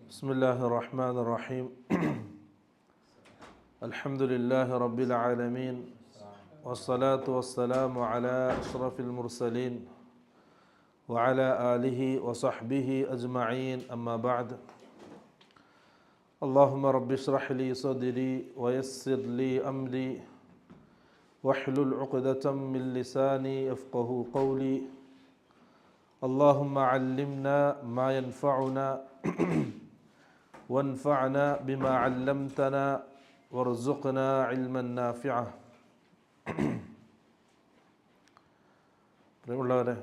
بسم الله الرحمن الرحيم الحمد لله رب العالمين والصلاة والسلام على أشرف المرسلين وعلى آله وصحبه أجمعين أما بعد اللهم رب اشرح لي صدري ويسر لي أمري واحلل عقدة من لساني يفقه قولي اللهم علمنا ما ينفعنا وانفعنا بما علمتنا وارزقنا علما نافعا. പ്രിയമുള്ളവരെ,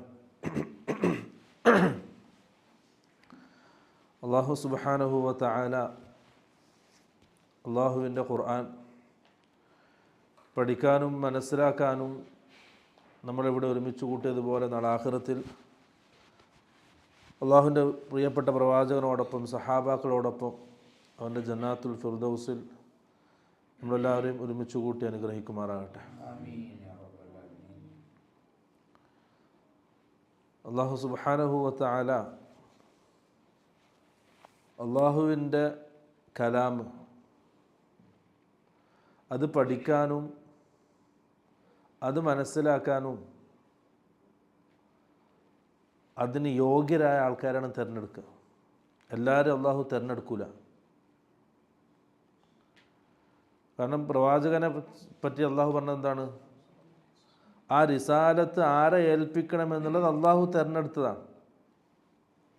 അല്ലാഹു സുബ്ഹാനഹു വ തആല അല്ലാഹുവിൻ്റെ ഖുർആൻ പഠിക്കാനും മനസ്സിലാക്കാനും നമ്മളിവിടെ ഒരുമിച്ച് കൂട്ടിയതുപോലെ നാളെ ആഖിറത്തിൽ അള്ളാഹുവിൻ്റെ പ്രിയപ്പെട്ട പ്രവാചകനോടൊപ്പം സഹാബാക്കളോടൊപ്പം അവൻ്റെ ജന്നാത്തുൽ ഫിർദൗസിൽ നമ്മളെല്ലാവരെയും ഒരുമിച്ച് കൂട്ടി അനുഗ്രഹിക്കുമാറാകട്ടെ. അള്ളാഹു സുബ്ഹാനഹു വ തആല അള്ളാഹുവിൻ്റെ കലാം അത് പഠിക്കാനും അത് മനസ്സിലാക്കാനും അതിന് യോഗ്യരായ ആൾക്കാരാണ് തിരഞ്ഞെടുക്കുക. എല്ലാവരും അള്ളാഹു തിരഞ്ഞെടുക്കില്ല. കാരണം പ്രവാചകനെ പറ്റി അള്ളാഹു പറഞ്ഞത് എന്താണ്? ആ റിസാലത്ത് ആരെ ഏൽപ്പിക്കണമെന്നുള്ളത് അള്ളാഹു തിരഞ്ഞെടുത്തതാണ്.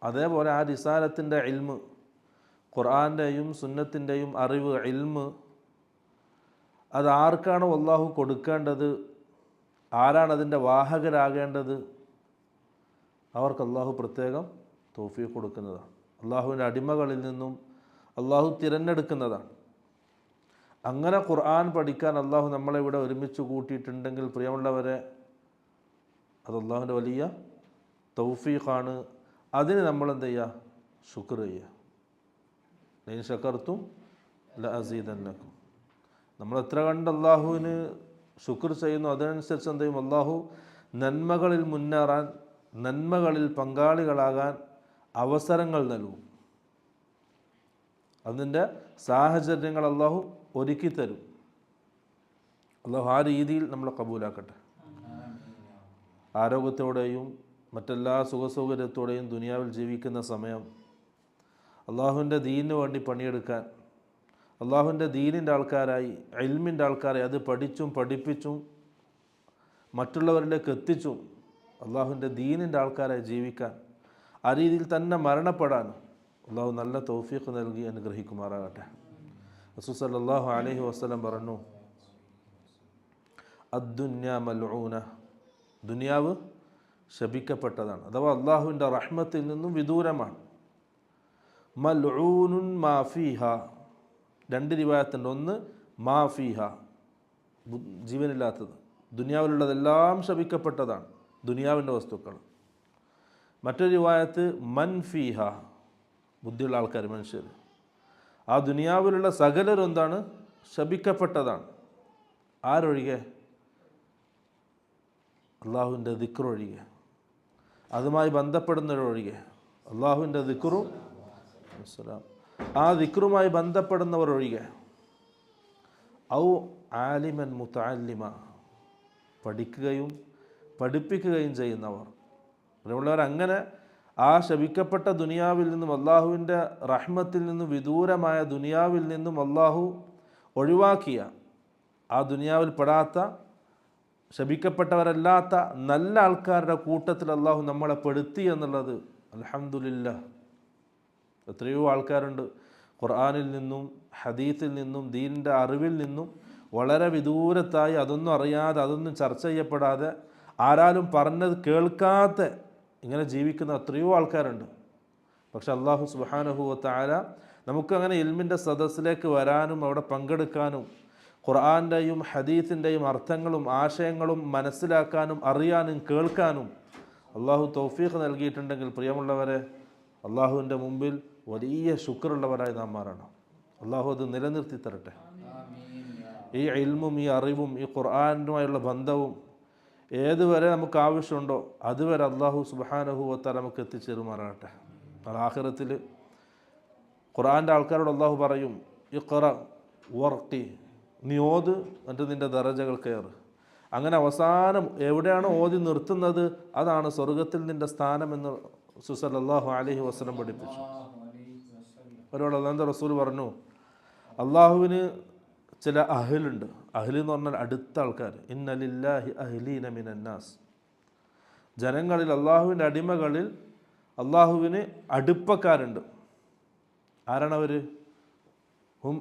അതേപോലെ ആ റിസാലത്തിൻ്റെ ഇൽമ്, ഖുർആൻ്റെയും സുന്നത്തിൻ്റെയും അറിവ്, ഇൽമ് അത് ആർക്കാണോ അള്ളാഹു കൊടുക്കേണ്ടത്, ആരാണതിൻ്റെ വാഹകരാകേണ്ടത്, അവർക്ക് അള്ളാഹു പ്രത്യേകം തൗഫീഖ് കൊടുക്കുന്നതാണ്. അള്ളാഹുവിൻ്റെ അടിമകളിൽ നിന്നും അള്ളാഹു തിരഞ്ഞെടുക്കുന്നതാണ്. അങ്ങനെ ഖുർആൻ പഠിക്കാൻ അള്ളാഹു നമ്മളെ ഇവിടെ ഒരുമിച്ച് കൂട്ടിയിട്ടുണ്ടെങ്കിൽ പ്രിയമുള്ളവരെ, അത് അള്ളാഹുവിൻ്റെ വലിയ തൗഫീഖാണ്. അതിന് നമ്മളെന്ത് ചെയ്യുക? ശുക്ർ ചെയ്യുക. ലൈൻ ശകർത്തും ലഅസീദന്നക്കും. നമ്മൾ എത്ര കണ്ട് അള്ളാഹുവിന് ശുക്ർ ചെയ്യുന്നു, അതിനനുസരിച്ച് എന്ത് ചെയ്യും? അള്ളാഹു നന്മകളിൽ മുന്നേറാൻ, നന്മകളിൽ പങ്കാളികളാകാൻ അവസരങ്ങൾ നൽകും. അതിൻ്റെ സാഹചര്യങ്ങൾ അള്ളാഹു ഒരുക്കി തരും. അള്ളാഹു ആ രീതിയിൽ നമ്മളെ കബൂലാക്കട്ടെ. ആരോഗ്യത്തോടെയും മറ്റെല്ലാ സുഖസൗകര്യത്തോടെയും ദുനിയാവിൽ ജീവിക്കുന്ന സമയം അള്ളാഹുവിൻ്റെ ദീനിന് വേണ്ടി പണിയെടുക്കാൻ, അള്ളാഹുവിൻ്റെ ദീനിൻ്റെ ആൾക്കാരായി, ഇൽമിൻ്റെ ആൾക്കാരായി, അത് പഠിച്ചും പഠിപ്പിച്ചും മറ്റുള്ളവരിലേക്ക് എത്തിച്ചും അള്ളാഹുവിൻ്റെ ദീനിൻ്റെ ആൾക്കാരായി ജീവിക്കാൻ, ആ രീതിയിൽ തന്നെ മരണപ്പെടാൻ അള്ളാഹു നല്ല തൗഫീഖ് നൽകി അനുഗ്രഹിക്കുമാറാകട്ടെ. റസൂൽ സല്ലല്ലാഹു അലൈഹി വസല്ലം പറഞ്ഞു, അദ്ദുന്യ മൽഊന, ദുനിയാവ് ശപിക്കപ്പെട്ടതാണ്, അഥവാ അള്ളാഹുവിൻ്റെ റഹ്മത്തിൽ നിന്നും വിദൂരമാണ്. മൽഊനുൻ മാ ഫീഹ, രണ്ട് റിവായത്തുണ്ട്. ഒന്ന് മാ ഫീഹ, ജീവനില്ലാത്തത്, ദുനിയാവിലുള്ളതെല്ലാം ശപിക്കപ്പെട്ടതാണ്, ദുനിയാവിൻ്റെ വസ്തുക്കൾ. മറ്റൊരു റിവായത്ത് മൻ ഫീഹ, ബുദ്ധിയുള്ള ആൾക്കാർ, മനുഷ്യർ. ആ ദുനിയാവിലുള്ള സകലരും എന്താണ്? ശപിക്കപ്പെട്ടതാണ്. ആരൊഴികെ? അള്ളാഹുവിൻ്റെ ദിക്റൊഴികെ, അതുമായി ബന്ധപ്പെടുന്നവരൊഴികെ. അള്ളാഹുവിൻ്റെ ദിക്റും ആ ദിക്റുമായി ബന്ധപ്പെടുന്നവർ ഒഴികെ. ഔ ആലിമൻ മുതഅല്ലിമ, പഠിക്കുകയും പഠിപ്പിക്കുകയും ചെയ്യുന്നവർ. അതുള്ളവർ അങ്ങനെ ആ ശപിക്കപ്പെട്ട ദുനിയാവിൽ നിന്നും, അള്ളാഹുവിൻ്റെ റഹ്മത്തിൽ നിന്നും വിദൂരമായ ദുനിയാവിൽ നിന്നും അള്ളാഹു ഒഴിവാക്കിയ, ആ ദുനിയാവിൽ പെടാത്ത, ശപിക്കപ്പെട്ടവരല്ലാത്ത നല്ല ആൾക്കാരുടെ കൂട്ടത്തിൽ അള്ളാഹു നമ്മളെ പെടുത്തി എന്നുള്ളത് അൽഹംദുലില്ലാഹ്. എത്രയോ ആൾക്കാരുണ്ട് ഖുർആനിൽ നിന്നും ഹദീസിൽ നിന്നും ദീനിൻ്റെ അറിവിൽ നിന്നും വളരെ വിദൂരത്തായി, അതൊന്നും അറിയാതെ, അതൊന്നും ചർച്ച ചെയ്യപ്പെടാതെ, ആരാലും പറഞ്ഞത് കേൾക്കാത്ത ഇങ്ങനെ ജീവിക്കുന്ന എത്രയോ ആൾക്കാരുണ്ട്. പക്ഷെ അല്ലാഹു സുബ്ഹാനഹു വ തആല നമുക്കങ്ങനെ ഇൽമിൻ്റെ സദസ്സിലേക്ക് വരാനും അവിടെ പങ്കെടുക്കാനും ഖുർആൻ്റെയും ഹദീസിൻ്റെയും അർത്ഥങ്ങളും ആശയങ്ങളും മനസ്സിലാക്കാനും അറിയാനും കേൾക്കാനും അള്ളാഹു തൗഫീഖ് നൽകിയിട്ടുണ്ടെങ്കിൽ പ്രിയമുള്ളവരെ, അള്ളാഹുവിൻ്റെ മുമ്പിൽ വലിയ ശുക്റുള്ളവരായി നാം മാറണം. അള്ളാഹു അത് നിലനിർത്തി തരട്ടെ. ഈ ഇൽമും ഈ അറിവും ഈ ഖുർആനുമായുള്ള ബന്ധവും ഏതുവരെ നമുക്ക് ആവശ്യമുണ്ടോ അതുവരെ അള്ളാഹു സുബ്ഹാനഹു വ തആല നമുക്ക് എത്തിച്ചേരുമാറാകട്ടെ. ആഖിറത്തിൽ ഖുർആൻ്റെ ആൾക്കാരോട് അള്ളാഹു പറയും ഇഖ്റ വർഖി, നീ ഓത് എന്നിട്ട് നിൻ്റെ ദറജകൾ കയറ്. അങ്ങനെ അവസാനം എവിടെയാണ് ഓതി നിർത്തുന്നത് അതാണ് സ്വർഗത്തിൽ നിൻ്റെ സ്ഥാനം എന്ന് സല്ലല്ലാഹു അലൈഹി വസല്ലം പഠിപ്പിച്ചു. അവരോട് അല്ലാഹുവിൻ്റെ റസൂൽ പറഞ്ഞു, അള്ളാഹുവിന് ചില അഹ്ലുണ്ട്. അഹ്ല് എന്ന് പറഞ്ഞാൽ അടുത്ത ആൾക്കാർ. ഇന്ന ലില്ലാഹി അഹ്ലീന മിനന്നാസ്, ജനങ്ങളിൽ അള്ളാഹുവിൻ്റെ അടിമകളിൽ അള്ളാഹുവിന് അടുപ്പക്കാരുണ്ട്. ആരാണവർ? ഹും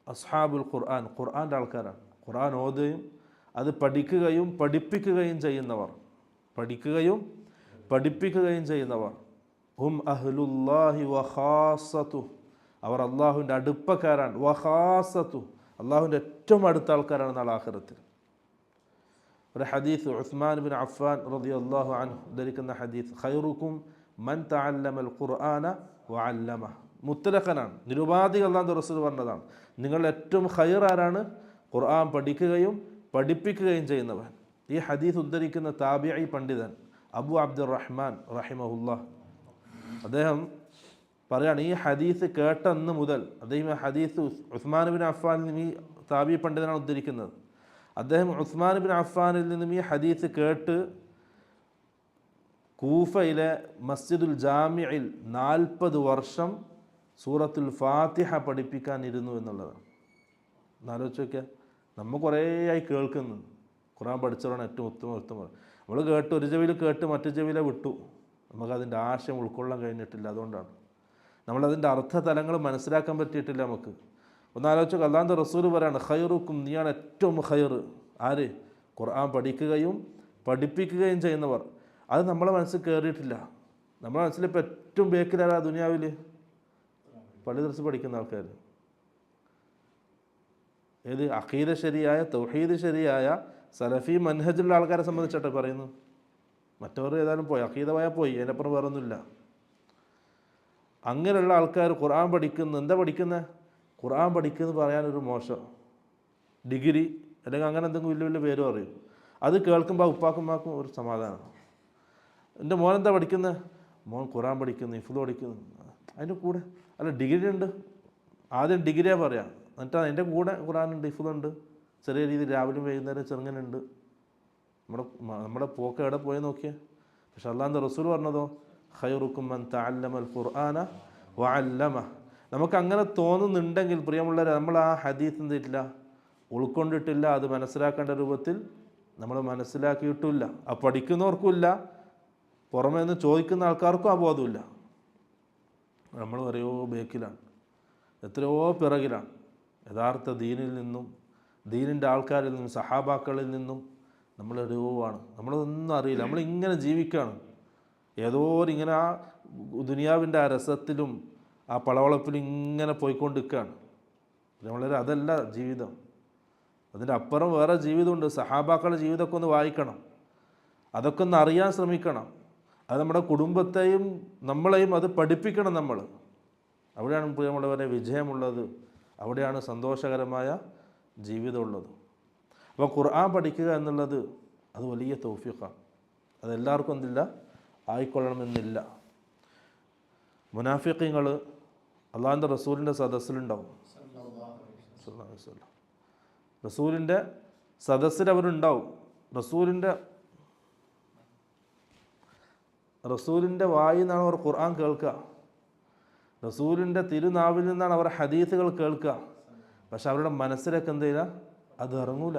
അസ്ഹാബുൽ ഖുർആൻ, ഖുർആൻ്റെ ആൾക്കാരാണ്. ഖുർആൻ ഓതുകയും അത് പഠിക്കുകയും പഠിപ്പിക്കുകയും ചെയ്യുന്നവർ, പഠിക്കുകയും പഠിപ്പിക്കുകയും ചെയ്യുന്നവർ. ഹും അഹ്ലുല്ലാഹി വഖാസത്തു, അവർ അള്ളാഹുവിൻ്റെ അടുപ്പക്കാരാണ്. വഖാസത്തു, അള്ളാഹുവിൻ്റെ ഏറ്റവും അടുത്ത ആൾക്കാരാണ് നാളെ ആഖിറത്തിൽ. ഒരു ഹദീസ് ഉസ്മാൻ ബിൻ അഫ്ഫാൻ റളിയല്ലാഹു അൻഹു ധരിക്കുന്ന ഹദീസ്, ഖൈറുക്കും മൻ തഅല്ലമൽ ഖുർആന വഅല്ലമഹ. മുത്തലഖനാണ്, നിരുപാധിക അല്ലാഹുവിൻ്റെ റസൂൽ പറഞ്ഞതാണ്. നിങ്ങളുടെ ഏറ്റവും ഖൈർ ആരാണ്? ഖുർആൻ പഠിക്കുകയും പഠിപ്പിക്കുകയും ചെയ്യുന്നവൻ. ഈ ഹദീസ് ഉദ്ധരിക്കുന്ന താബിഈ പണ്ഡിതൻ അബു അബ്ദുറഹ്മാൻ റഹിമഹുല്ലാഹ്, അദ്ദേഹം പറയാണ്, ഈ ഹദീസ് കേട്ടന്ന് മുതൽ, അദ്ദേഹം ഹദീസ് ഉസ്മാൻ ബിൻ അഫ്ഫാനിൽ നിന്നും ഈ താബിഈ പണ്ഡിതനാണ് ഉദ്ധരിക്കുന്നത്. അദ്ദേഹം ഉസ്മാൻ ബിൻ അഫ്ഫാനിൽ നിന്നും ഈ ഹദീസ് കേട്ട് കൂഫയിലെ മസ്ജിദുൽ ജാമിഇൽ 40 വർഷം സൂറത്തുൽ ഫാത്തിഹ പഠിപ്പിക്കാനിരുന്നു എന്നുള്ളതാണ്. എന്നാലോചിച്ച് നോക്കിയാൽ, നമ്മൾ കുറേ ആയി കേൾക്കുന്നു, ഖുർആൻ പഠിച്ചവരാണ് ഏറ്റവും ഉത്തമം. നമ്മൾ കേട്ട് ഒരു ചെവിയിൽ കേട്ട് മറ്റു ചെവിയിലെ വിട്ടു, നമുക്കതിൻ്റെ ആശയം ഉൾക്കൊള്ളാൻ കഴിഞ്ഞിട്ടില്ല. അതുകൊണ്ടാണ് നമ്മളതിൻ്റെ അർത്ഥതലങ്ങൾ മനസ്സിലാക്കാൻ പറ്റിയിട്ടില്ല നമുക്ക്. ഒന്നാലോചിച്ച് അല്ലാഹുവിൻ്റെ റസൂൽ പറയാണ്, ഖൈറുക്കും, നീയാണ് ഏറ്റവും ഖൈർ. ആര്? ഖുർആൻ പഠിക്കുകയും പഠിപ്പിക്കുകയും ചെയ്യുന്നവർ. അത് നമ്മളെ മനസ്സിൽ കയറിയിട്ടില്ല. നമ്മുടെ മനസ്സിലിപ്പോൾ ഏറ്റവും ബേക്കിലാരാ ദുനിയാവിൽ? പള്ളി ദർസ് പഠിക്കുന്ന ആൾക്കാർ. ഏത്? അഖീദ ശരിയായ, തൗഹീദ് ശരിയായ, സലഫി മൻഹജുള്ള ആൾക്കാരെ സംബന്ധിച്ചിട്ട് പറയുന്നു. മറ്റവർ ഏതായാലും പോയി, അഖീദ പോയാൽ പോയി, അതിനപ്പുറം വേറൊന്നുമില്ല. അങ്ങനെയുള്ള ആൾക്കാർ ഖുർആൻ പഠിക്കുന്നു. എന്താ പഠിക്കുന്നത്? ഖുർആൻ പഠിക്കുന്നു പറയാനൊരു മോശം, ഡിഗ്രി അല്ലെങ്കിൽ അങ്ങനെ എന്തെങ്കിലും വലിയ വലിയ പേര് പറയും. അത് കേൾക്കുമ്പോൾ ഉപ്പാക്കുമ്മാക്കും ഒരു സമാധാനം. എൻ്റെ മോൻ എന്താ പഠിക്കുന്നത്? മോൻ ഖുർആൻ പഠിക്കുന്നു, ഹിഫ്ള് പഠിക്കുന്നു. അതിൻ്റെ കൂടെ അല്ല ഡിഗ്രി ഉണ്ട്, ആദ്യം ഡിഗ്രിയാണ് പറയാം, എന്നിട്ട് അതിൻ്റെ കൂടെ ഖുർആനുണ്ട്, ഹിഫ്ളുണ്ട്, ചെറിയ രീതിയിൽ രാവിലെ വൈകുന്നേരം ചെറുങ്ങനുണ്ട്. നമ്മുടെ പോക്ക് എവിടെ പോയി നോക്കിയേ. പക്ഷെ അല്ലാഹുവിൻ്റെ റസൂൽ പറഞ്ഞതോ, ഖൈറുക്കും മൻ തഅല്ലമൽ ഖുർആന വഅല്ലമഹ. നമുക്ക് അങ്ങനെ തോന്നുന്നുണ്ടെങ്കിൽ പ്രിയമുള്ളവരെ, നമ്മൾ ആ ഹദീസ് എന്തിട്ടില്ല, ഉൾക്കൊണ്ടിട്ടില്ല. അത് മനസ്സിലാക്കേണ്ട രൂപത്തിൽ നമ്മൾ മനസ്സിലാക്കിയിട്ടുമില്ല. ആ പഠിക്കുന്നവർക്കും ഇല്ല, പുറമേ നിന്ന് ചോദിക്കുന്ന ആൾക്കാർക്കും ആ ബോധമില്ല. നമ്മൾ എത്രയോ ബേക്കിലാണ്, എത്രയോ പിറകിലാണ്. യഥാർത്ഥ ദീനിൽ നിന്നും, ദീനിൻ്റെ ആൾക്കാരിൽ നിന്നും, സഹാബാക്കളിൽ നിന്നും നമ്മൾ എത്രയോവാണ്. നമ്മളൊന്നും അറിയില്ല, നമ്മളിങ്ങനെ ജീവിക്കുകയാണ്. ഏതോ ഇങ്ങനെ ആ ദുനിയാവിൻ്റെ ആ രസത്തിലും ആ പളവളപ്പിലും ഇങ്ങനെ പോയിക്കൊണ്ടിരിക്കുകയാണ്. നമ്മളൊരു അതല്ല ജീവിതം, അതിൻ്റെ അപ്പുറം വേറെ ജീവിതമുണ്ട്. സഹാബാക്കളുടെ ജീവിതമൊക്കെ ഒന്ന് വായിക്കണം, അതൊക്കെ ഒന്ന് അറിയാൻ ശ്രമിക്കണം. അത് നമ്മുടെ കുടുംബത്തെയും നമ്മളെയും അത് പഠിപ്പിക്കണം നമ്മൾ. അവിടെയാണ് പ്രിയമുള്ളവരെ വിജയമുള്ളത്, അവിടെയാണ് സന്തോഷകരമായ ജീവിതമുള്ളത്. അപ്പോൾ ഖുർആൻ പഠിക്കുക എന്നുള്ളത് അത് വലിയ തൗഫീഖാണ്. അതെല്ലാവർക്കും എന്തില്ല, ആയിക്കൊള്ളണമെന്നില്ല. മുനാഫിഖീങ്ങൾ അള്ളാഹുവിൻ്റെ റസൂലിൻ്റെ സദസ്സിലുണ്ടാവും. റസൂലിൻ്റെ സദസ്സിൽ അവരുണ്ടാവും. റസൂലിൻ്റെ വായിൽ നിന്നാണ് അവർ ഖുർആൻ കേൾക്കുക, റസൂലിൻ്റെ തിരുനാവിൽ നിന്നാണ് അവർ ഹദീസുകൾ കേൾക്കുക. പക്ഷെ അവരുടെ മനസ്സിലേക്ക് എന്തില്ല, അത് ഇറങ്ങൂല.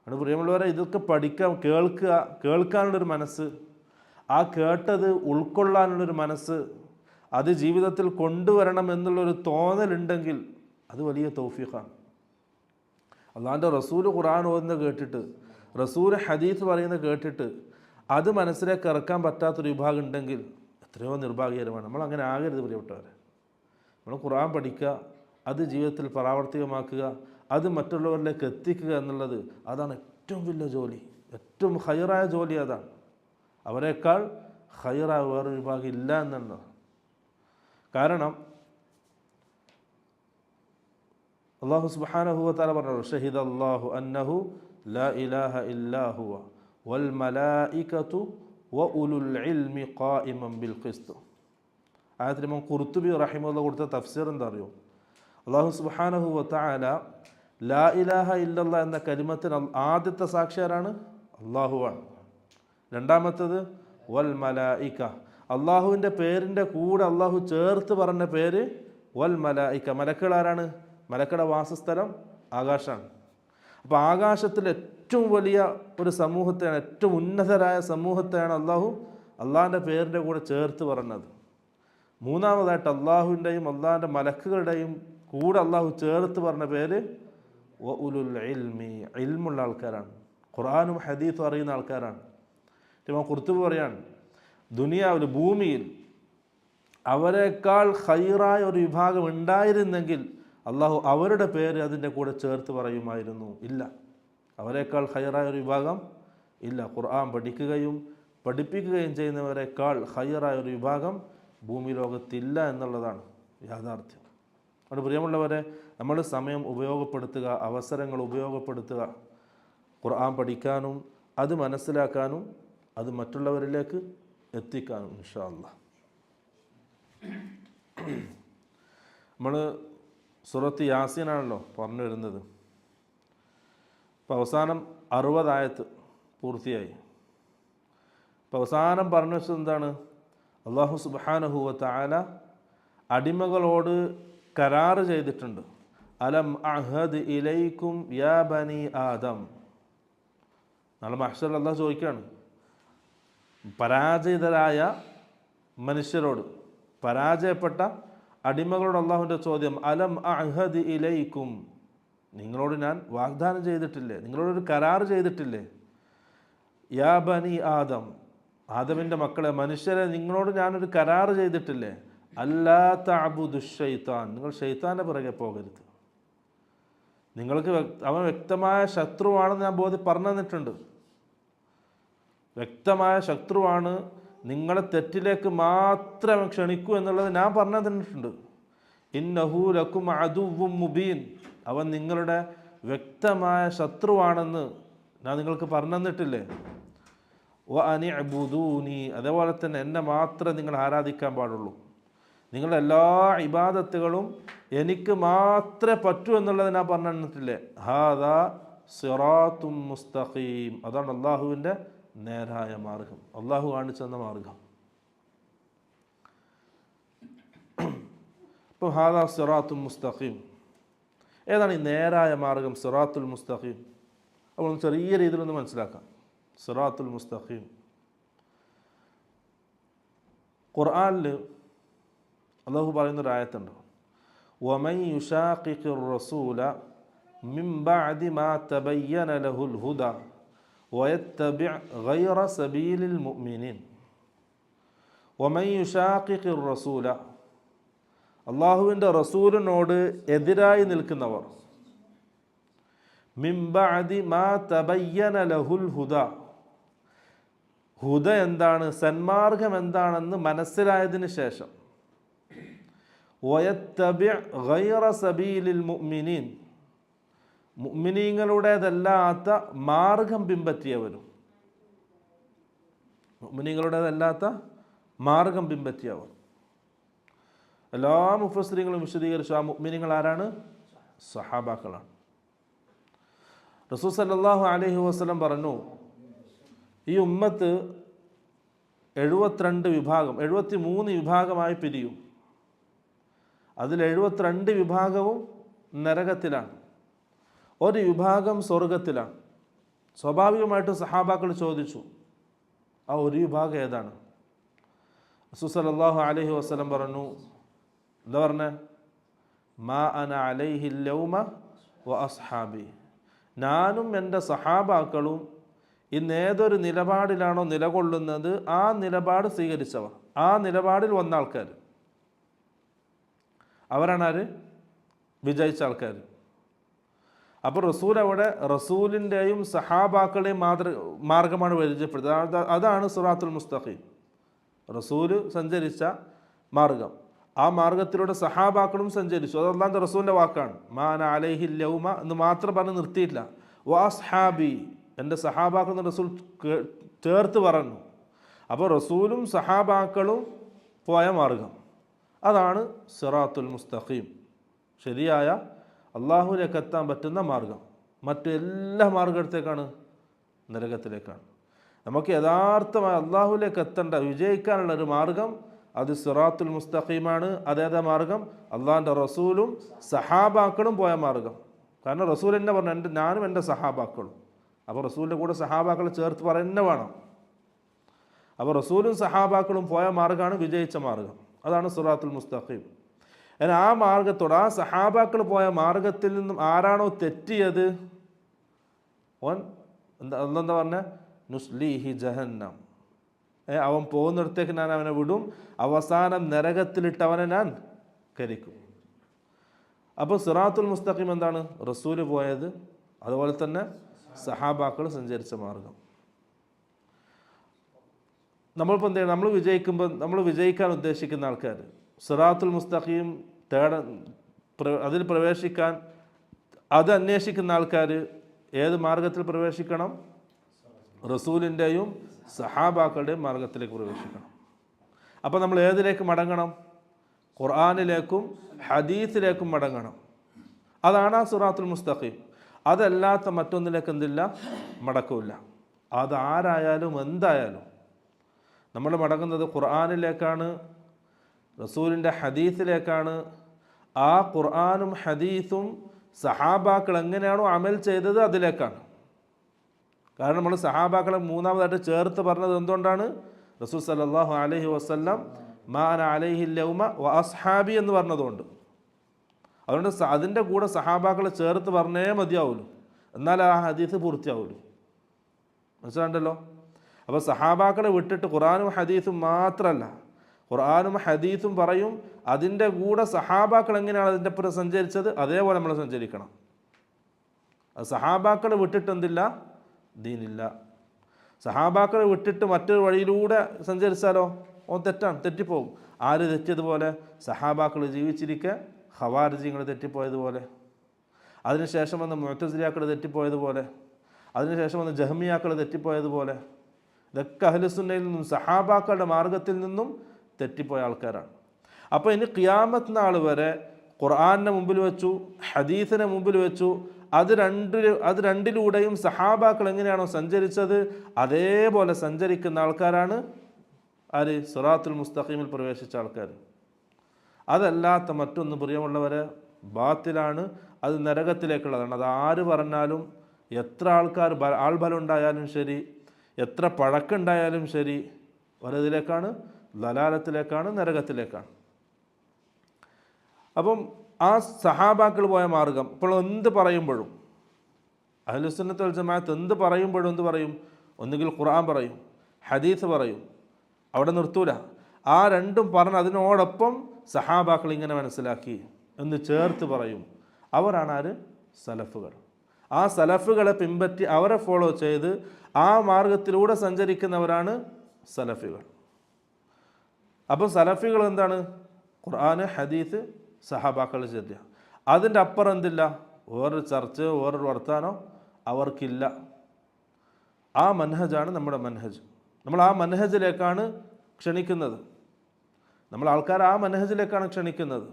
അത് പ്രിയമുള്ളവരെ, ഇതൊക്കെ പഠിക്കാൻ, കേൾക്കാനുള്ളൊരു മനസ്സ്, ആ കേട്ടത് ഉൾക്കൊള്ളാനുള്ളൊരു മനസ്സ്, അത് ജീവിതത്തിൽ കൊണ്ടുവരണം എന്നുള്ളൊരു തോന്നലുണ്ടെങ്കിൽ അത് വലിയ തൗഫീഖാണ്. അള്ളാഹുവിൻ്റെ റസൂല് ഖുർആൻ ഓതുന്നത് കേട്ടിട്ട്, റസൂല് ഹദീസ് പറയുന്നത് കേട്ടിട്ട് അത് മനസ്സിലേക്ക് ഇറക്കാൻ പറ്റാത്തൊരു വിഭാഗം ഉണ്ടെങ്കിൽ എത്രയോ നിർഭാഗ്യകരമാണ്. നമ്മളങ്ങനെ ആകരുത് പ്രിയപ്പെട്ടവരെ. നമ്മൾ ഖുർആൻ പഠിക്കുക, അത് ജീവിതത്തിൽ പ്രാവർത്തികമാക്കുക, അത് മറ്റുള്ളവരിലേക്ക് എത്തിക്കുക എന്നുള്ളത്, അതാണ് ഏറ്റവും വലിയ ജോലി, ഏറ്റവും ഹൈറായ ജോലി അതാണ്. അവരെക്കാൾ ഹൈറായ വേറൊരു വിഭാഗം ഇല്ല എന്നുള്ളത്. കാരണം അല്ലാഹു സുബ്ഹാനഹു വ തആല പറഞ്ഞു, ഷഹിദല്ലാഹു അന്നഹു ലാ ഇലാഹ ഇല്ലാ ഹുവ വൽ മലായികതു വ ഉലുൽ ഇൽമി ഖായിമൻ ബിൽ ഖിസ്ത്. ആയത്തിന് ഇമാം ഖുർത്തുബി റഹിമഹുല്ലാഹ് കൊടുത്ത തഫ്സീർ എന്താ അറിയോ? അല്ലാഹു സുബ്ഹാനഹു വ തആല ലാ ഇലാഹ ഇല്ലല്ലാഹ് എന്ന കലിമത്തിന് ആദ്യത്തെ സാക്ഷി ആരാണ്? അള്ളാഹുവാണ്. രണ്ടാമത്തേത് വൽ മലായിക, അള്ളാഹുവിൻ്റെ പേരിൻ്റെ കൂടെ അള്ളാഹു ചേർത്ത് പറഞ്ഞ പേര് വൽ മലായിക. മലക്കുകൾ ആരാണ്? മലക്കുടെ വാസസ്ഥലം ആകാശമാണ്. അപ്പോൾ ആകാശത്തിൽ ഏറ്റവും വലിയ ഒരു സമൂഹത്തെയാണ്, ഏറ്റവും ഉന്നതരായ സമൂഹത്തെയാണ് അള്ളാഹിൻ്റെ പേരിൻ്റെ കൂടെ ചേർത്ത് പറഞ്ഞത്. മൂന്നാമതായിട്ട് അള്ളാഹുവിൻ്റെയും അള്ളാഹിൻ്റെ മലക്കുകളുടെയും കൂടെ അള്ളാഹു ചേർത്ത് പറഞ്ഞ പേര് വ ഉലുൽ ഇൽമി, ഇൽമുള്ള ആൾക്കാരാണ്, ഖുർആനും ഹദീസും അറിയുന്ന ആൾക്കാരാണ്. ഇമാം ഖുർത്തുബി പറയാണ്, ദുനിയാവിൽ ഭൂമിയിൽ അവരെക്കാൾ ഖൈറായ ഒരു വിഭാഗം ഉണ്ടായിരുന്നെങ്കിൽ അള്ളാഹു അവരുടെ പേര് അതിൻ്റെ കൂടെ ചേർത്ത് പറയുമായിരുന്നു. ഇല്ല, അവരെക്കാൾ ഖൈറായ ഒരു വിഭാഗം ഇല്ല. ഖുർആൻ പഠിക്കുകയും പഠിപ്പിക്കുകയും ചെയ്യുന്നവരെക്കാൾ ഖൈറായ ഒരു വിഭാഗം ഭൂമി ലോകത്തില്ല എന്നുള്ളതാണ് യാഥാർത്ഥ്യം. അതുകൊണ്ട് പ്രിയമുള്ളവരെ, നമ്മൾ സമയം ഉപയോഗപ്പെടുത്തുക, അവസരങ്ങൾ ഉപയോഗപ്പെടുത്തുക, ഖുർആൻ പഠിക്കാനും അത് മനസ്സിലാക്കാനും അത് മറ്റുള്ളവരിലേക്ക് എത്തിക്കാനും ഇൻഷാ അല്ലാഹ്. നമ്മൾ സൂറത്ത് യാസീനാണല്ലോ പറഞ്ഞു വരുന്നത്. ഇപ്പോൾ അവസാനം 60 ആയത്ത് പൂർത്തിയായി. ഇപ്പോൾ അവസാനം പറഞ്ഞു വെച്ചത് എന്താണ്? അല്ലാഹു സുബ്ഹാനഹു വ തആല അടിമകളോട് കരാറ് ചെയ്തിട്ടുണ്ട്. അലം അഹദ് ഇലൈക്കും യാ ബനി ആദം. നാളെ മഹ്ശറിൽ അല്ലാഹു ചോദിക്കുകയാണ് പരാജിതരായ മനുഷ്യരോട്, പരാജയപ്പെട്ട അടിമകളോട് അള്ളാഹുവിൻ്റെ ചോദ്യം, അലം അഹദ് ഇലൈക്കും, നിങ്ങളോട് ഞാൻ വാഗ്ദാനം ചെയ്തിട്ടില്ലേ, നിങ്ങളോടൊരു കരാർ ചെയ്തിട്ടില്ലേ? യാ ബനി ആദം, ആദമിൻ്റെ മക്കളെ, മനുഷ്യരെ, നിങ്ങളോട് ഞാനൊരു കരാർ ചെയ്തിട്ടില്ലേ? അല്ലാ തഅബുദു ശൈത്താൻ, നിങ്ങൾ ശൈത്താൻ്റെ പിറകെ പോകരുത്. നിങ്ങൾക്ക് അവൻ വ്യക്തമായ ശത്രുവാണെന്ന് ഞാൻ പറഞ്ഞു തന്നിട്ടുണ്ട്. വ്യക്തമായ ശത്രുവാണ്, നിങ്ങളെ തെറ്റിലേക്ക് മാത്രം അവൻ ക്ഷണിക്കൂ എന്നുള്ളത് ഞാൻ പറഞ്ഞു തന്നിട്ടുണ്ട്. ഇന്നഹു ലക്കും അദുവ്വും മുബീൻ, അവൻ നിങ്ങളുടെ വ്യക്തമായ ശത്രുവാണെന്ന് ഞാൻ നിങ്ങൾക്ക് പറഞ്ഞു തന്നിട്ടില്ലേ? വ അനിഅ്ബുദൂനി, അതേപോലെ തന്നെ എന്നെ മാത്രമേ നിങ്ങൾ ആരാധിക്കാൻ പാടുള്ളൂ. നിങ്ങളുടെ എല്ലാ ഇബാദത്തുകളും എനിക്ക് മാത്രമേ പറ്റൂ എന്നുള്ളത് ഞാൻ പറഞ്ഞു തന്നിട്ടില്ലേ? ഹാദാ സിറാത്തും മുസ്തഖീം, അതാണ് അള്ളാഹുവിൻ്റെ നേരായ മാർഗം, അള്ളാഹു കാണിച്ചു തന്ന മാർഗം. ഇപ്പോൾ ഹാദാ സിറാത്തുൽ മുസ്തഖീം, ഏതാണ് ഈ നേരായ മാർഗം? സിറാത്തുൽ മുസ്തഖീം. അപ്പോൾ ചെറിയ രീതിയിലൊന്ന് മനസ്സിലാക്കാം. സിറാത്തുൽ മുസ്തഖീം ഖുർആനിൽ അള്ളാഹു പറയുന്നൊരു ആയത്തുണ്ട്, വമൻ യുശാഖിഖിർ റസൂല മിൻ ബഅദി മാ തബയ്യന ലഹുൽ ഹുദാ വയത്തബിഅ ഗൈറ സബീലിൽ മുഅ്മിനീൻ. വമൻ യുശാഖിഖിർ റസൂല, അള്ളാഹുവിൻ്റെ റസൂലിനോട് എതിരായി നിൽക്കുന്നവർ, മിൻ ബഅദി മാ തബയ്യന ലഹുൽ ഹുദാ, ഹുദ എന്താണ്, സന്മാർഗം എന്താണെന്ന് മനസ്സിലായതിന് ശേഷം, വയത്തബിഅ ഗൈറ സബീലിൽ മുഅ്മിനീൻ, മുഅ്മിനീങ്ങളുടേതല്ലാത്ത മാർഗം പിൻപറ്റിയവരും, മുഅ്മിനീങ്ങളുടേതല്ലാത്ത മാർഗം പിൻപറ്റിയവർ. എല്ലാ മുഫസ്സിറുകളും വിശദീകരിച്ചു ആ മുഅ്മിനീങ്ങൾ ആരാണ്? സഹാബാക്കളാണ്. റസൂൽ സല്ലല്ലാഹു അലൈഹി വസല്ലം പറഞ്ഞു, ഈ ഉമ്മത്ത് 72 വിഭാഗം, 73 വിഭാഗമായി പിരിയും. അതിൽ 72 വിഭാഗവും നരകത്തിലാണ്, ഒരു വിഭാഗം സ്വർഗത്തിലാണ്. സ്വാഭാവികമായിട്ട് സഹാബാക്കൾ ചോദിച്ചു, ആ ഒരു വിഭാഗം ഏതാണ്? റസൂൽ സല്ലല്ലാഹു അലൈഹി വസല്ലം പറഞ്ഞു, എന്താ പറഞ്ഞേ? മാ അന അലൈഹിൽ യൗമ വ അസ്ഹാബി, ഞാനും എൻ്റെ സഹാബാക്കളും ഇന്ന് ഏതൊരു നിലപാടിലാണോ നിലകൊള്ളുന്നത് ആ നിലപാട് സ്വീകരിച്ചവർ, ആ നിലപാടിൽ വന്ന ആൾക്കാർ, അവരാണ് ആര്? വിജയിച്ച ആൾക്കാർ. അപ്പോൾ റസൂൽ അവിടെ റസൂലിൻ്റെയും സഹാബാക്കളുടെയും മാർഗമാണ് പരിചയപ്പെടുത്തുന്നത്. അതാണ് സിറാത്തുൽ മുസ്തഖീം, റസൂല് സഞ്ചരിച്ച മാർഗം. ആ മാർഗത്തിലൂടെ സഹാബാക്കളും സഞ്ചരിച്ചു. അത് അല്ലാഹുവിൻ്റെ റസൂലിൻ്റെ വാക്കാണ്. മാന അലൈഹിൽ യൗമ എന്ന് മാത്രം പറഞ്ഞ് നിർത്തിയില്ല, വാസ്ഹാബി, എൻ്റെ സഹാബാക്കൾ എന്ന് റസൂൽ ചേർത്ത് പറഞ്ഞു. അപ്പോൾ റസൂലും സഹാബാക്കളും പോയ മാർഗം, അതാണ് സിറാത്തുൽ മുസ്തഖീം, ശരിയായ അള്ളാഹുവിലേക്ക് എത്താൻ പറ്റുന്ന മാർഗം. മറ്റെല്ലാ മാർഗത്തിലേക്കാണ്, നരകത്തിലേക്കാണ്. നമുക്ക് യഥാർത്ഥമായി അള്ളാഹുവിലേക്ക് എത്തേണ്ട, വിജയിക്കാനുള്ള ഒരു മാർഗം അത് സിറാത്തുൽ മുസ്തഖീമാണ്. അതേതാ മാർഗം? അള്ളാഹിൻ്റെ റസൂലും സഹാബാക്കളും പോയ മാർഗം. കാരണം റസൂൽ എന്നെ പറഞ്ഞു, ഞാനും എൻ്റെ സഹാബാക്കളും. അപ്പോൾ റസൂലിൻ്റെ കൂടെ സഹാബാക്കളെ ചേർത്ത് പറയുന്നത് വേണം. അപ്പോൾ റസൂലും സഹാബാക്കളും പോയ മാർഗ്ഗമാണ് വിജയിച്ച മാർഗം. അതാണ് സിറാത്തുൽ മുസ്തഖീം. എന്നാൽ ആ മാർഗത്തോട്, ആ സഹാബാക്കൾ പോയ മാർഗത്തിൽ നിന്നും ആരാണോ തെറ്റിയത്, ഓൻ എന്താ പറഞ്ഞ നുസ്ലിഹി ജഹന്നം, അവൻ പോകുന്നിടത്തേക്ക് ഞാൻ അവനെ വിടും, അവസാനം നരകത്തിലിട്ട് അവനെ ഞാൻ കരിക്കും. അപ്പോൾ സിറാത്തുൽ മുസ്തഖീം എന്താണ്? റസൂല് പോയത്, അതുപോലെ തന്നെ സഹാബാക്കൾ സഞ്ചരിച്ച മാർഗം. നമ്മളിപ്പോൾ എന്ത് ചെയ്യണം? നമ്മൾ വിജയിക്കാൻ ഉദ്ദേശിക്കുന്ന ആൾക്കാർ സിറാത്തുൽ മുസ്തഖീം അതിൽ പ്രവേശിക്കാൻ, അത് അന്വേഷിക്കുന്ന ആൾക്കാർ ഏത് മാർഗത്തിൽ പ്രവേശിക്കണം? റസൂലിൻ്റെയും സഹാബാക്കളുടെയും മാർഗത്തിലേക്ക് പ്രവേശിക്കണം. അപ്പോൾ നമ്മൾ ഏതിലേക്ക് മടങ്ങണം? ഖുർആനിലേക്കും ഹദീസിലേക്കും മടങ്ങണം. അതാണ് ആ സിറാത്തുൽ മുസ്തഖീം. അതല്ലാത്ത മറ്റൊന്നിലേക്ക് എന്തില്ല, മടക്കില്ല. അതാരായാലും എന്തായാലും നമ്മൾ മടങ്ങുന്നത് ഖുർആനിലേക്കാണ്, റസൂലിൻ്റെ ഹദീസിലേക്കാണ്. ആ ഖുർആനും ഹദീസും സഹാബാക്കൾ എങ്ങനെയാണോ അമൽ ചെയ്തത് അതിലേക്കാണ്. കാരണം നമ്മൾ സഹാബാക്കളെ മൂന്നാമതായിട്ട് ചേർത്ത് പറഞ്ഞത് എന്തുകൊണ്ടാണ്? റസൂൽ സല്ലല്ലാഹു അലൈഹി വസല്ലം മാന അലൈഹിൽ യൗമ വ അസ്ഹാബി എന്ന് പറഞ്ഞതുകൊണ്ട്. അതുകൊണ്ട് അതിൻ്റെ കൂടെ സഹാബാക്കളെ ചേർത്ത് പറഞ്ഞേ മതിയാവുള്ളൂ, എന്നാൽ ആ ഹദീസ് പൂർത്തിയാവുള്ളൂ. മനസ്സിലാണ്ടല്ലോ? അപ്പോൾ സഹാബാക്കളെ വിട്ടിട്ട് ഖുർആനും ഹദീസും മാത്രമല്ല, ഖുർആനും ഹദീസും പറയും, അതിൻ്റെ കൂടെ സഹാബാക്കൾ എങ്ങനെയാണ് അതിൻ്റെ പുറം സഞ്ചരിച്ചത് അതേപോലെ നമ്മൾ സഞ്ചരിക്കണം. അത് സഹാബാക്കളെ വിട്ടിട്ട് എന്തില്ല, ദീനില്ല. സഹാബാക്കളെ വിട്ടിട്ട് മറ്റൊരു വഴിയിലൂടെ സഞ്ചരിച്ചാലോ തെറ്റിപ്പോകും. ആര് തെറ്റിയതുപോലെ? സഹാബാക്കൾ ജീവിച്ചിരിക്കെ ഖവാരിജികൾ തെറ്റിപ്പോയതുപോലെ, അതിനുശേഷം വന്ന് മുഅ്തസിലിയാക്കൾ തെറ്റിപ്പോയതുപോലെ, അതിനുശേഷം വന്ന് ജഹ്മിയാക്കൾ തെറ്റിപ്പോയതുപോലെ. ഇതൊക്കെ അഹ്ലുസുന്നയിൽ നിന്നും സഹാബാക്കളുടെ മാർഗത്തിൽ നിന്നും തെറ്റിപ്പോയ ആൾക്കാരാണ്. അപ്പോൾ ഇനി ഖിയാമത്ത് നാൾ വരെ ഖുർആനിനെ മുമ്പിൽ വെച്ചു, ഹദീസിനെ മുമ്പിൽ വെച്ചു, അത് രണ്ടിലൂടെയും സഹാബാക്കൾ എങ്ങനെയാണോ സഞ്ചരിച്ചത് അതേപോലെ സഞ്ചരിക്കുന്ന ആൾക്കാരാണ് ആര്? സിറാത്തുൽ മുസ്തഖീമിൽ പ്രവേശിച്ച ആൾക്കാർ. അതല്ലാത്ത മറ്റൊന്ന് പ്രിയമുള്ളവരെ ബാത്തിലാണ്, അത് നരകത്തിലേക്കുള്ളതാണ്. അത് ആര് പറഞ്ഞാലും, എത്ര ആൾബലം ഉണ്ടായാലും ശരി, എത്ര പഴക്കുണ്ടായാലും ശരി, വലതിലേക്കാണ്, ദലാലത്തിലേക്കാണ്, നരകത്തിലേക്കാണ്. അപ്പം ആ സഹാബാക്കൾ പോയ മാർഗം ഇപ്പോൾ എന്ത് പറയുമ്പോഴും, അഹ്ലുസുന്നത്ത് വൽ ജമാഅത്ത് എന്ത് പറയുമ്പോഴും എന്ത് പറയും? ഒന്നുകിൽ ഖുർആൻ പറയും, ഹദീസ് പറയും, അവിടെ നിർത്തൂല. ആ രണ്ടും പറഞ്ഞ് അതിനോടൊപ്പം സഹാബാക്കൾ ഇങ്ങനെ മനസ്സിലാക്കി എന്ന് ചേർത്ത് പറയും. അവരാണ് ആര്? സലഫുകൾ. ആ സലഫുകളെ പിൻപറ്റി അവരെ ഫോളോ ചെയ്ത് ആ മാർഗത്തിലൂടെ സഞ്ചരിക്കുന്നവരാണ് സലഫികൾ. അപ്പം സലഫികൾ എന്താണ്? ഖുർആന്, ഹദീസ്, സഹാബാക്കൾ ചര്യ. അതിൻ്റെ അപ്പുറം എന്തില്ല? വേറൊരു ചർച്ചയോ വേറൊരു വർത്താനോ അവർക്കില്ല. ആ മനഹജാണ് നമ്മുടെ മനഹജ്. നമ്മൾ ആ മനഹജിലേക്കാണ് ക്ഷണിക്കുന്നത്. നമ്മൾ ആൾക്കാർ ആ മനഹജിലേക്കാണ് ക്ഷണിക്കുന്നത്.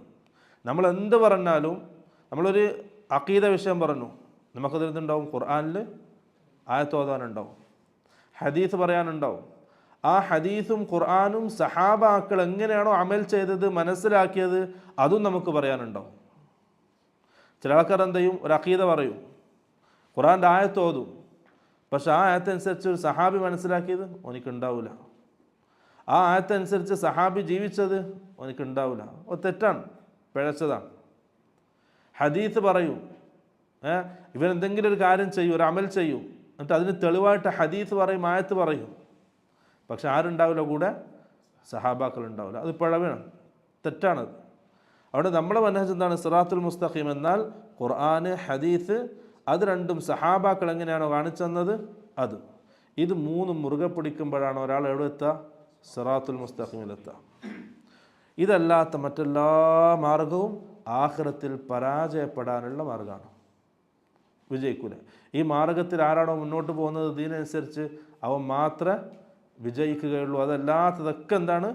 നമ്മൾ എന്ത് പറഞ്ഞാലും, നമ്മളൊരു അഖീദ വിഷയം പറഞ്ഞു, നമുക്കതിൽ എന്തുണ്ടാവും? ഖുർആനിൽ ആയത്ത് ഓതാനുണ്ടാവും, ഹദീസ് പറയാനുണ്ടാവും. ആ ഹദീസും ഖുർആനും സഹാബാക്കൾ എങ്ങനെയാണോ അമൽ ചെയ്തത്, മനസ്സിലാക്കിയത്, അതും നമുക്ക് പറയാനുണ്ടാവും. ചില ആൾക്കാർ എന്ത് ചെയ്യും? ഒരു അഖീദ പറയും, ഖുർആൻ്റെ ആയത്ത് ഓതും, പക്ഷെ ആ ആയത്തനുസരിച്ച് ഒരു സഹാബി മനസ്സിലാക്കിയത് ഓനിക്കുണ്ടാവില്ല. ആ ആയത്തനുസരിച്ച് സഹാബി ജീവിച്ചത് ഓനിക്കുണ്ടാവില്ല. അത് തെറ്റാണ്, പിഴച്ചതാണ്. ഹദീസ് പറയും, ഇവൻ എന്തെങ്കിലും ഒരു കാര്യം ചെയ്യും, ഒരു അമൽ ചെയ്യും, എന്നിട്ട് അതിന് തെളിവായിട്ട് ഹദീസ് പറയും, ആയത്ത് പറയും, പക്ഷെ ആരുണ്ടാവില്ല കൂടെ? സഹാബാക്കൾ ഉണ്ടാവില്ല. അത് പിഴവാണ്, തെറ്റാണത്. അവിടെ നമ്മുടെ മനഹജ് എന്താണ്? സിറാത്തുൽ മുസ്തഖീം എന്നാൽ ഖുർആന്, ഹദീസ്, അത് രണ്ടും സഹാബാക്കൾ എങ്ങനെയാണോ കാണിച്ചെന്നത് അത്. ഇത് മൂന്നും മുറുകെ പിടിക്കുമ്പോഴാണ് ഒരാൾ എവിടെ എത്തുക? സിറാത്തുൽ മുസ്തഖീമിലെത്തുക. ഇതല്ലാത്ത മറ്റെല്ലാ മാർഗവും ആഖിറത്തിൽ പരാജയപ്പെടാനുള്ള മാർഗമാണ്, വിജയിക്കൂല. ഈ മാർഗത്തിൽ ആരാണോ മുന്നോട്ട് പോകുന്നത് ദീനനുസരിച്ച് അവൻ മാത്രമേ വിജയിക്കുകയുള്ളൂ. അതല്ലാത്തതൊക്കെ എന്താണ്?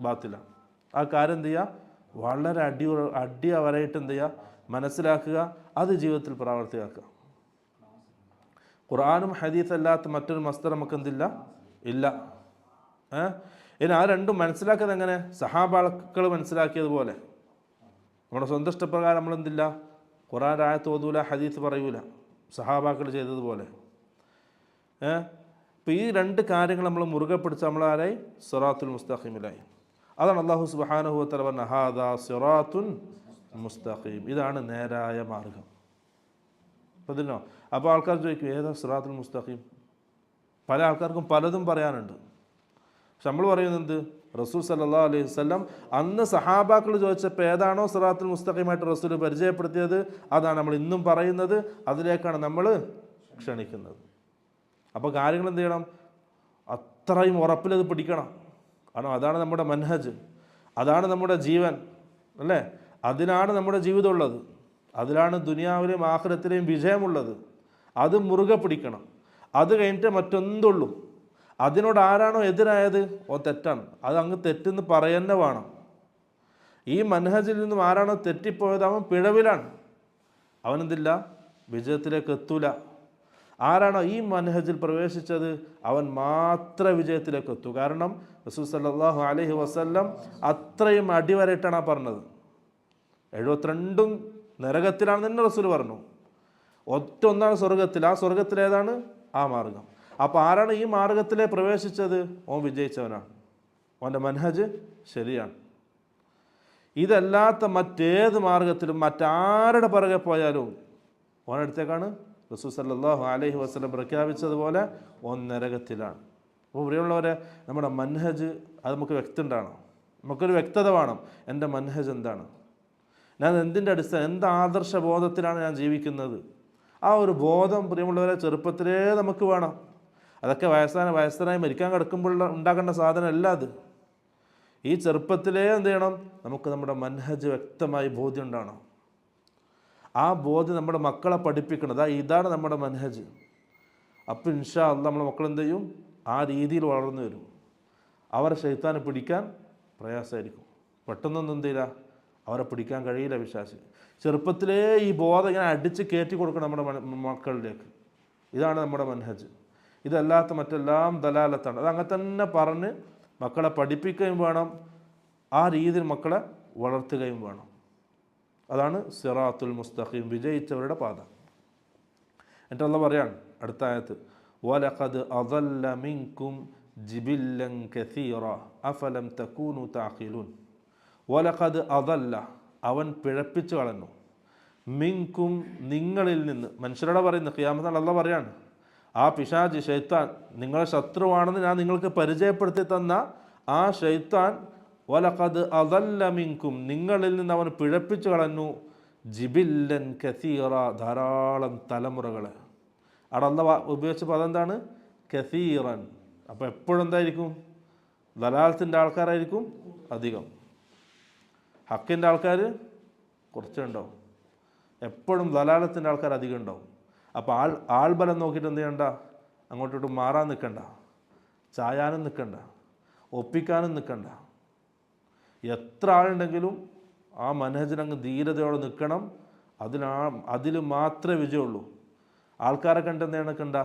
ബാത്തിലാണ്. ആ കാര്യം എന്ത് ചെയ്യുക? വളരെ അടിയവരായിട്ട് എന്ത് ചെയ്യുക, മനസ്സിലാക്കുക, അത് ജീവിതത്തിൽ പ്രാവർത്തികമാക്കുക. ഖുർആനും ഹദീസ് അല്ലാത്ത മറ്റൊരു മസ്തർ നമുക്ക് എന്തില്ല, ഇല്ല. ഇനി ആ രണ്ടും മനസ്സിലാക്കുന്നത് എങ്ങനെ? സഹാബാക്കൾ മനസ്സിലാക്കിയതുപോലെ. നമ്മുടെ സ്വന്തം ഇഷ്ടപ്രകാരം നമ്മളെന്തില്ല, ഖുർആൻ ആയത്ത് ഓതൂല, ഹദീസ് പറയൂല, സഹാബാക്കൾ ചെയ്തതുപോലെ. അപ്പോൾ ഈ രണ്ട് കാര്യങ്ങൾ നമ്മൾ മുറുകെ പിടിച്ച് നമ്മളാരായി? സിറാത്തുൽ മുസ്തഖീമിലായി. അതാണ് അല്ലാഹു സുബ്ഹാനഹു വ തആല പറഞ്ഞ ഹാദാ സിറാത്തുൻ മുസ്തഖീം, ഇതാണ് നേരായ മാർഗം. അതിനോ അപ്പോൾ ആൾക്കാർ ചോദിക്കും ഏതാ സിറാത്തുൽ മുസ്തഖീം? പല ആൾക്കാർക്കും പലതും പറയാനുണ്ട്. പക്ഷെ നമ്മൾ പറയുന്നത് റസൂൽ സല്ലല്ലാഹു അലൈഹി വസല്ലം അന്ന് സഹാബാക്കൾ ചോദിച്ചപ്പോൾ ഏതാണോ സിറാത്തുൽ മുസ്തഖീമായിട്ട് റസൂൽ പരിചയപ്പെടുത്തിയത് അതാണ് നമ്മൾ ഇന്നും പറയുന്നത്, അതിലേക്കാണ് നമ്മൾ ക്ഷണിക്കുന്നത്. അപ്പോൾ കാര്യങ്ങൾ എന്ത് ചെയ്യണം? അത്രയും ഉറപ്പിലത് പിടിക്കണം. കാരണം അതാണ് നമ്മുടെ മൻഹജ്, അതാണ് നമ്മുടെ ജീവൻ, അല്ലേ? അതിനാണ് നമ്മുടെ ജീവിതം ഉള്ളത്, അതിലാണ് ദുനിയാവിലെയും ആഖിറത്തിലെയും വിജയമുള്ളത്. അത് മുറുകെ പിടിക്കണം. അത് കഴിഞ്ഞിട്ട് മറ്റൊന്നുള്ളൂ. അതിനോട് ആരാണോ എതിരായത് തെറ്റാണ്, അത് അങ്ങ് തെറ്റെന്ന് പറയുന്ന വേണം. ഈ മൻഹജിൽ നിന്നും ആരാണോ തെറ്റിപ്പോയത് അവൻ പിഴവിലാണ്, അവനെന്തില്ല, വിജയത്തിലേക്ക് എത്തൂല. ആരാണോ ഈ മൻഹജിൽ പ്രവേശിച്ചത് അവൻ മാത്രമേ വിജയത്തിലേക്ക് എത്തൂ. കാരണം റസൂൽ സല്ലല്ലാഹു അലൈഹി വസല്ലം അത്രയും അടിവരയിട്ടാണ് പറഞ്ഞത്. 72 നരകത്തിലാണെന്ന് തന്നെ റസൂൽ പറഞ്ഞു. ഒന്നാണ് സ്വർഗത്തിൽ, ആ സ്വർഗത്തിലേതാണ് ആ മാർഗം. അപ്പോൾ ആരാണ് ഈ മാർഗത്തിലെ പ്രവേശിച്ചത് ഓൻ വിജയിച്ചവനാണ്, ഓൻ്റെ മൻഹജ് ശരിയാണ്. ഇതല്ലാത്ത മറ്റേത് മാർഗത്തിലും മറ്റാരുടെ പുറകെ പോയാലും ഓനടുത്തേക്കാണ് റസൂൽ സല്ലല്ലാഹു അലൈഹി വസല്ലം പ്രഖ്യാപിച്ചതുപോലെ ഓൻ നരകത്തിലാണ്. അപ്പോൾ പ്രിയമുള്ളവരെ, നമ്മുടെ മൻഹജ് അത് നമുക്ക് വ്യക്തമുണ്ടാകണം, നമുക്കൊരു വ്യക്തത വേണം. എൻ്റെ മൻഹജ് എന്താണ്, ഞാൻ എന്തിൻ്റെ അടിസ്ഥാനം, എന്ത് ആദർശ ബോധത്തിലാണ് ഞാൻ ജീവിക്കുന്നത്? ആ ഒരു ബോധം പ്രിയമുള്ളവരെ ചെറുപ്പത്തിലേ നമുക്ക് വേണം. അതൊക്കെ വയസ്സനായി മരിക്കാൻ കിടക്കുമ്പോൾ ഉണ്ടാക്കേണ്ട സാധനമല്ല അത്. ഈ ചെറുപ്പത്തിലേ എന്ത് ചെയ്യണം? നമുക്ക് നമ്മുടെ മൻഹജ് വ്യക്തമായി ബോധ്യം ഉണ്ടാകണം. ആ ബോധ്യം നമ്മുടെ മക്കളെ പഠിപ്പിക്കണം, ഇതാണ് നമ്മുടെ മൻഹജ്. അപ്പോൾ ഇൻഷാ അല്ലാഹ് നമ്മുടെ മക്കൾ എന്ത് ചെയ്യും? ആ രീതിയിൽ വളർന്നു വരും. അവരെ ശൈത്താനെ പിടിക്കാൻ പ്രയാസമായിരിക്കും. പെട്ടെന്നൊന്നും എന്തില്ല, അവരെ പിടിക്കാൻ കഴിയില്ല വിശ്വാസി. ചെറുപ്പത്തിലേ ഈ ബോധം ഇങ്ങനെ അടിച്ച് കയറ്റി കൊടുക്കണം നമ്മുടെ മക്കളിലേക്ക്. ഇതാണ് നമ്മുടെ മൻഹജ്. ഇതല്ലാത്ത മറ്റെല്ലാം ദലാലത്താണ്. അത് അങ്ങനെ തന്നെ പറഞ്ഞ് മക്കളെ പഠിപ്പിക്കുകയും വേണം, ആ രീതിയിൽ മക്കളെ വളർത്തുകയും വേണം. അതാണ് സിറാത്തുൽ മുസ്തഖീം, വിജയിച്ചവരുടെ പാത. എന്നിട്ട് അല്ലാഹ് പറയാണ് അടുത്ത ആയത്ത്, വലഖദ് അദല്ല മിൻകും ജിബില്ലൻ കസീറ അഫലം തകൂനു തഅഖിലൂൻ. വലഖദ് അദല്ല, അവൻ പിഴപ്പിച്ചു കളഞ്ഞു, മിൻകും നിങ്ങളിൽ നിന്ന്. മനുഷ്യരോട് പറയുന്നു, ഖിയാമത്ത് നാൾ അല്ലാഹ് പറയാണ്, ആ പിശാച് ശൈത്താൻ നിങ്ങളെ ശത്രുവാണെന്ന് ഞാൻ നിങ്ങൾക്ക് പരിചയപ്പെടുത്തി തന്ന ആ ശൈത്താൻ വലഖദ് അദല്ല മിൻകും, നിങ്ങളിൽ നിന്ന് അവൻ പിഴപ്പിച്ചു കളഞ്ഞു, ജിബില്ലൻ കസീറ, ധാരാളം തലമുറകളെ. അവിടെ അല്ലാഹ് ഉപയോഗിച്ച പദം എന്താണ്? കസീറൻ. അപ്പോൾ എപ്പോഴും എന്തായിരിക്കും? ദലാലത്തിൻ്റെ ആൾക്കാരായിരിക്കും അധികം, ഹക്കിൻ്റെ ആൾക്കാർ കുറച്ചുണ്ടാവും. എപ്പോഴും ദലാലത്തിൻ്റെ ആൾക്കാർ അധികം ഉണ്ടാവും. അപ്പോൾ ആൾബലം നോക്കിയിട്ട് എന്ത് ചെയ്യണ്ട, അങ്ങോട്ടോട്ട് മാറാൻ നിൽക്കണ്ട, ചായാനും നിൽക്കണ്ട, ഒപ്പിക്കാനും നിൽക്കണ്ട. എത്ര ആളുണ്ടെങ്കിലും ആ മനഹജിനങ്ങ് ധീരതയോടെ നിൽക്കണം. അതിൽ മാത്രമേ വിജയമുള്ളൂ. ആൾക്കാരെ കണ്ടെന്ത് കണ്ട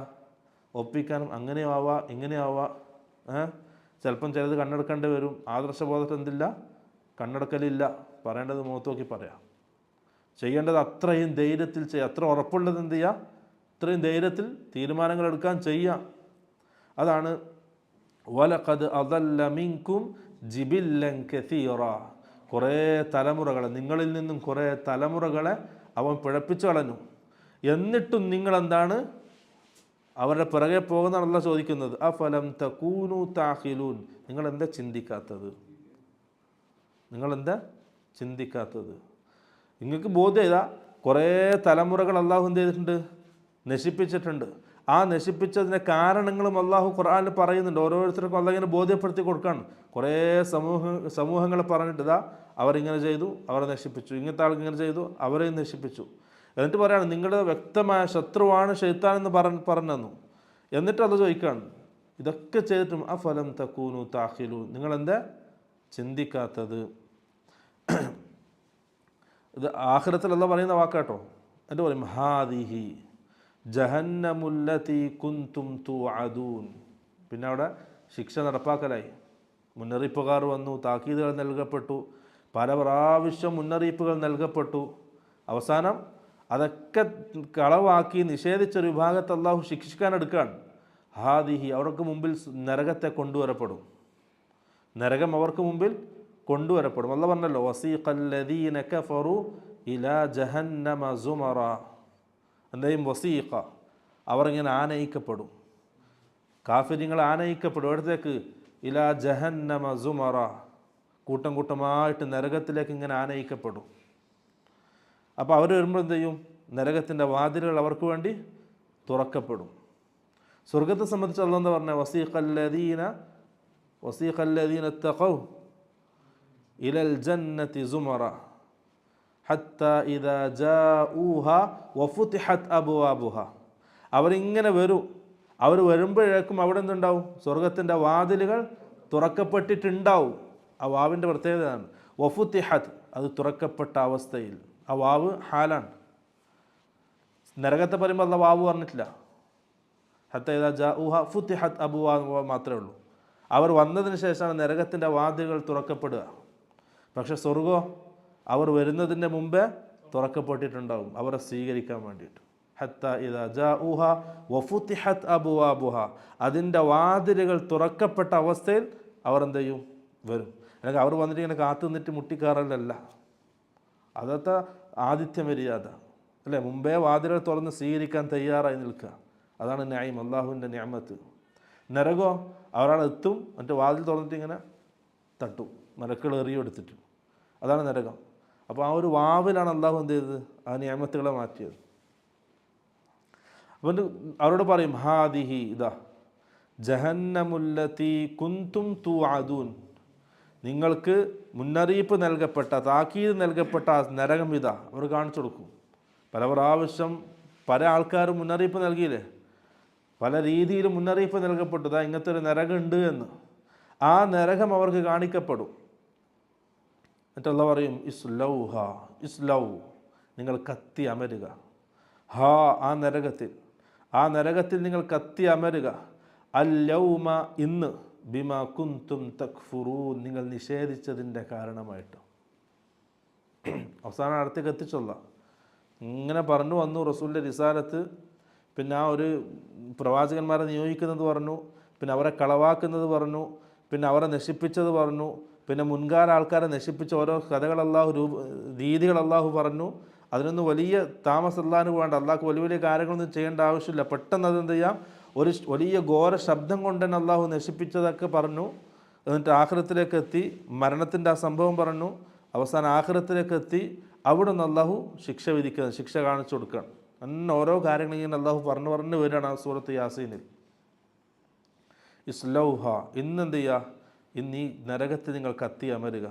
ഒപ്പിക്കാനും അങ്ങനെയും ആവാം ഇങ്ങനെയും ആവാം. ചിലപ്പം ചിലത് കണ്ണെടുക്കേണ്ടി വരും. ആദർശബോധത്തിൽ എന്തില്ല, കണ്ണെടുക്കലില്ല. പറയേണ്ടത് മുഖത്ത് നോക്കി പറയാം. ചെയ്യേണ്ടത് അത്രയും ധൈര്യത്തിൽ ചെയ്യുക. അത്ര ഉറപ്പുള്ളത് എന്ത് ചെയ്യുക, അത്രയും ധൈര്യത്തിൽ തീരുമാനങ്ങൾ എടുക്കാൻ ചെയ്യുക. അതാണ് വലഖദ് അദല്ല മിൻകും ജിബില്ലൻ കസീറ, കുറേ തലമുറകളെ, നിങ്ങളിൽ നിന്നും കുറേ തലമുറകളെ അവൻ പിഴപ്പിച്ചു കളഞ്ഞു. എന്നിട്ടും നിങ്ങളെന്താണ് അവരുടെ പിറകെ പോകുന്നതാണല്ലോ ചോദിക്കുന്നത്. അഫലം തകൂനു തഅഖിലൂൻ, നിങ്ങളെന്താ ചിന്തിക്കാത്തത്? നിങ്ങളെന്താ ചിന്തിക്കാത്തത്? നിങ്ങൾക്ക് ബോധ്യം ചെയ്താൽ കുറേ തലമുറകൾ അള്ളാഹു എന്ത് ചെയ്തിട്ടുണ്ട്, നശിപ്പിച്ചിട്ടുണ്ട്. ആ നശിപ്പിച്ചതിൻ്റെ കാരണങ്ങളും അള്ളാഹു ഖുർആനിൽ പറയുന്നുണ്ട്. ഓരോരുത്തർക്കും അള്ളാഹ് ഇങ്ങനെ ബോധ്യപ്പെടുത്തി കൊടുക്കുകയാണ്. കുറേ സമൂഹങ്ങൾ പറഞ്ഞിട്ട് അവരിങ്ങനെ ചെയ്തു, അവരെ നശിപ്പിച്ചു, ഇങ്ങനത്തെ ആൾക്ക് ഇങ്ങനെ ചെയ്തു, അവരെയും നശിപ്പിച്ചു. എന്നിട്ട് പറയാണ് നിങ്ങളുടെ വ്യക്തമായ ശത്രുവാണ് ശൈത്താൻ എന്ന് പറഞ്ഞു. എന്നിട്ട് അത് ചോദിക്കുകയാണ്, ഇതൊക്കെ ചെയ്തിട്ടും അഫലം തകൂനു തഅഖിലൂൻ, നിങ്ങളെന്താ ചിന്തിക്കാത്തത്? ഇത് ആഖിറത്തിൽ അല്ലാഹ് പറയുന്ന വാക്കാട്ടോ. എന്നിട്ട് പറയും ഹാദിഹി ജഹന്നമുല്ലതി കുന്തും തുഅദൂൻ. പിന്നെ അവിടെ ശിക്ഷ നടപ്പാക്കലായി. മുന്നറിയിപ്പുകാർ വന്നു, താക്കീതുകൾ നൽകപ്പെട്ടു, പല പ്രാവശ്യം മുന്നറിയിപ്പുകൾ നൽകപ്പെട്ടു. അവസാനം അതൊക്കെ കളവാക്കി നിഷേധിച്ചൊരു വിഭാഗത്തെ അല്ലാഹു ശിക്ഷിക്കാൻ എടുക്കുകയാണ്. ഹാദിഹി, അവർക്ക് മുമ്പിൽ നരകത്തെ കൊണ്ടുവരപ്പെടും. നരകം അവർക്ക് മുമ്പിൽ കൊണ്ടുവരപ്പെടും. അല്ലാഹ് പറഞ്ഞല്ലോ വസീഖല്ലദീന കഫറു ഇലാ ജഹന്നമ സുമറ. എന്തെയും വസീഖ, അവർ ഇങ്ങനെ ആനയിക്കപ്പെടും. കാഫിര്യങ്ങൾ ആനയിക്കപ്പെടും. എവിടത്തേക്ക്? ഇലാ ജഹന്നമ സുമറ, കൂട്ടം കൂട്ടമായിട്ട് നരകത്തിലേക്ക് ഇങ്ങനെ ആനയിക്കപ്പെടും. അപ്പോൾ അവർ വരുമ്പോൾ എന്ത് ചെയ്യും? നരകത്തിൻ്റെ വാതിലുകൾ അവർക്ക് വേണ്ടി തുറക്കപ്പെടും. സ്വർഗത്തെ സംബന്ധിച്ച് അല്ലാഹ് എന്താ പറഞ്ഞത്? വസീഖല്ലദീന തഖൗ ഇലൽ ജന്നതി സുമറ ഹത്താ ഇദാ ജാഊഹാ വഫുതിഹത് അബ്വാബുഹാ. അവരിങ്ങനെ വരും. അവർ വരുമ്പോഴേക്കും അവിടെ എന്തുണ്ടാവും? സ്വർഗത്തിൻ്റെ വാതിലുകൾ തുറക്കപ്പെട്ടിട്ടുണ്ടാവും. ആ വാവിൻ്റെ പ്രത്യേകതയാണ് വഫുതിഹത്, അത് തുറക്കപ്പെട്ട അവസ്ഥയിൽ. ആ വാവ് ഹാലാണ്. നരകത്തെ പറയുമ്പോൾ അല്ലാഹ് വാവ് പറഞ്ഞിട്ടില്ല. ഹത്താ ഇദാ ജാഊഹാ ഫുതിഹത് അബ്വാബുഹാ മാത്രമേ ഉള്ളൂ. അവർ വന്നതിന് ശേഷമാണ് നരകത്തിൻ്റെ വാതിലുകൾ തുറക്കപ്പെടുക. പക്ഷെ സ്വർഗോ അവർ വരുന്നതിൻ്റെ മുമ്പേ തുറക്കപ്പെട്ടിട്ടുണ്ടാവും അവരെ സ്വീകരിക്കാൻ വേണ്ടിയിട്ട്. ഹത്താ ഇദാ ജാഊഹാ വഫുതിഹത് അബ്വാബുഹാ, അതിൻ്റെ വാതിലുകൾ തുറക്കപ്പെട്ട അവസ്ഥയിൽ അവർ എന്ത് ചെയ്യും? വരും. അല്ലെങ്കിൽ അവർ വന്നിട്ട് ഇങ്ങനെ കാത്തു നിന്നിട്ട് മുട്ടിക്കാറലല്ല. അതത്തെ ആതിഥ്യ മര്യാദ അല്ലേ? മുമ്പേ വാതിലുകൾ തുറന്ന് സ്വീകരിക്കാൻ തയ്യാറായി നിൽക്കുക. അതാണ് നഈം, അള്ളാഹുവിൻ്റെ നിഅമത്ത്. നരകോ അവരവിടെ എത്തും, മറ്റേ വാതിൽ തുറന്നിട്ട് ഇങ്ങനെ തട്ടും, മലക്കൾ എറിയെടുത്തിട്ട്. അതാണ് നരകം. അപ്പോൾ ആ ഒരു വാവിലാണ് അള്ളാഹു എന്ത് ചെയ്തത്? ആ നിഅമത്തുകളെ മാറ്റിയത്. അപ്പം അവരോട് പറയും ഹാദിഹി, ഇതാ ജഹന്നമുല്ലതി കുന്തും തുഅദൂൻ, നിങ്ങൾക്ക് മുന്നറിയിപ്പ് നൽകപ്പെട്ട, താക്കീത് നൽകപ്പെട്ട ആ നരകം ഇതാ. അവർ കാണിച്ചു കൊടുക്കും. പല പ്രാവശ്യം പല ആൾക്കാരും മുന്നറിയിപ്പ് നൽകിയില്ലേ? പല രീതിയിലും മുന്നറിയിപ്പ് നൽകപ്പെട്ടു, ഇതാ ഇങ്ങനത്തെ ഒരു നരകം ഉണ്ട് എന്ന്. ആ നരകം അവർക്ക് കാണിക്കപ്പെടും. എന്നിട്ട് അല്ലാഹ് പറയും ഇസ്ലൗഹ, ഇസ്ലൗ, നിങ്ങൾ കത്തി അമരുക. ഹാ, ആ നരകത്തിൽ നിങ്ങൾ കത്തി അമരുക. അൽയൗമ, ഇന്ന്, ബിമാ കുന്തും തക്ഫുറൂൻ, നിങ്ങൾ നിഷേധിച്ചതിൻ്റെ കാരണമായിട്ട്. അവസാനം അടുത്തേക്ക് എത്തിച്ചൊല്ല. ഇങ്ങനെ പറഞ്ഞു വന്നു റസൂലിൻ്റെ റിസാലത്ത്. പിന്നെ ആ ഒരു പ്രവാചകന്മാരെ നിയോഗിക്കുന്നത് പറഞ്ഞു, പിന്നെ അവരെ കളവാക്കുന്നത് പറഞ്ഞു, പിന്നെ അവരെ നശിപ്പിച്ചത് പറഞ്ഞു, പിന്നെ മുൻകാല ആൾക്കാരെ നശിപ്പിച്ച ഓരോ കഥകൾ രീതികൾ അല്ലാഹു പറഞ്ഞു. അതിനൊന്നും വലിയ താമസല്ലാന്ന് വേണ്ട. അള്ളാഹ്ക്ക് വലിയ വലിയ കാര്യങ്ങളൊന്നും ചെയ്യേണ്ട ആവശ്യമില്ല. പെട്ടെന്ന് അതെന്ത് ചെയ്യാം? ഒരു വലിയ ഘോര ശബ്ദം കൊണ്ട് തന്നെ അള്ളാഹു നശിപ്പിച്ചതൊക്കെ പറഞ്ഞു. എന്നിട്ട് ആഖിറത്തിലേക്ക് എത്തി, മരണത്തിൻ്റെ ആ സംഭവം പറഞ്ഞു. അവസാനം ആഖിറത്തിലേക്ക് എത്തി, അവിടെ നിന്ന് അള്ളാഹു ശിക്ഷ വിധിക്കുന്നത്, ശിക്ഷ കാണിച്ചു കൊടുക്കുകയാണ്. അങ്ങനെ ഓരോ കാര്യങ്ങൾ ഇങ്ങനെ അള്ളാഹു പറഞ്ഞു വരികയാണ് ആ സൂറത്ത് യാസീനിൽ. ഇസ്ലൗഹ, ഇന്നെന്ത് ചെയ്യുക? ഇന്ന് ഈ നരകത്തിൽ നിങ്ങൾ കത്തി അമരുക.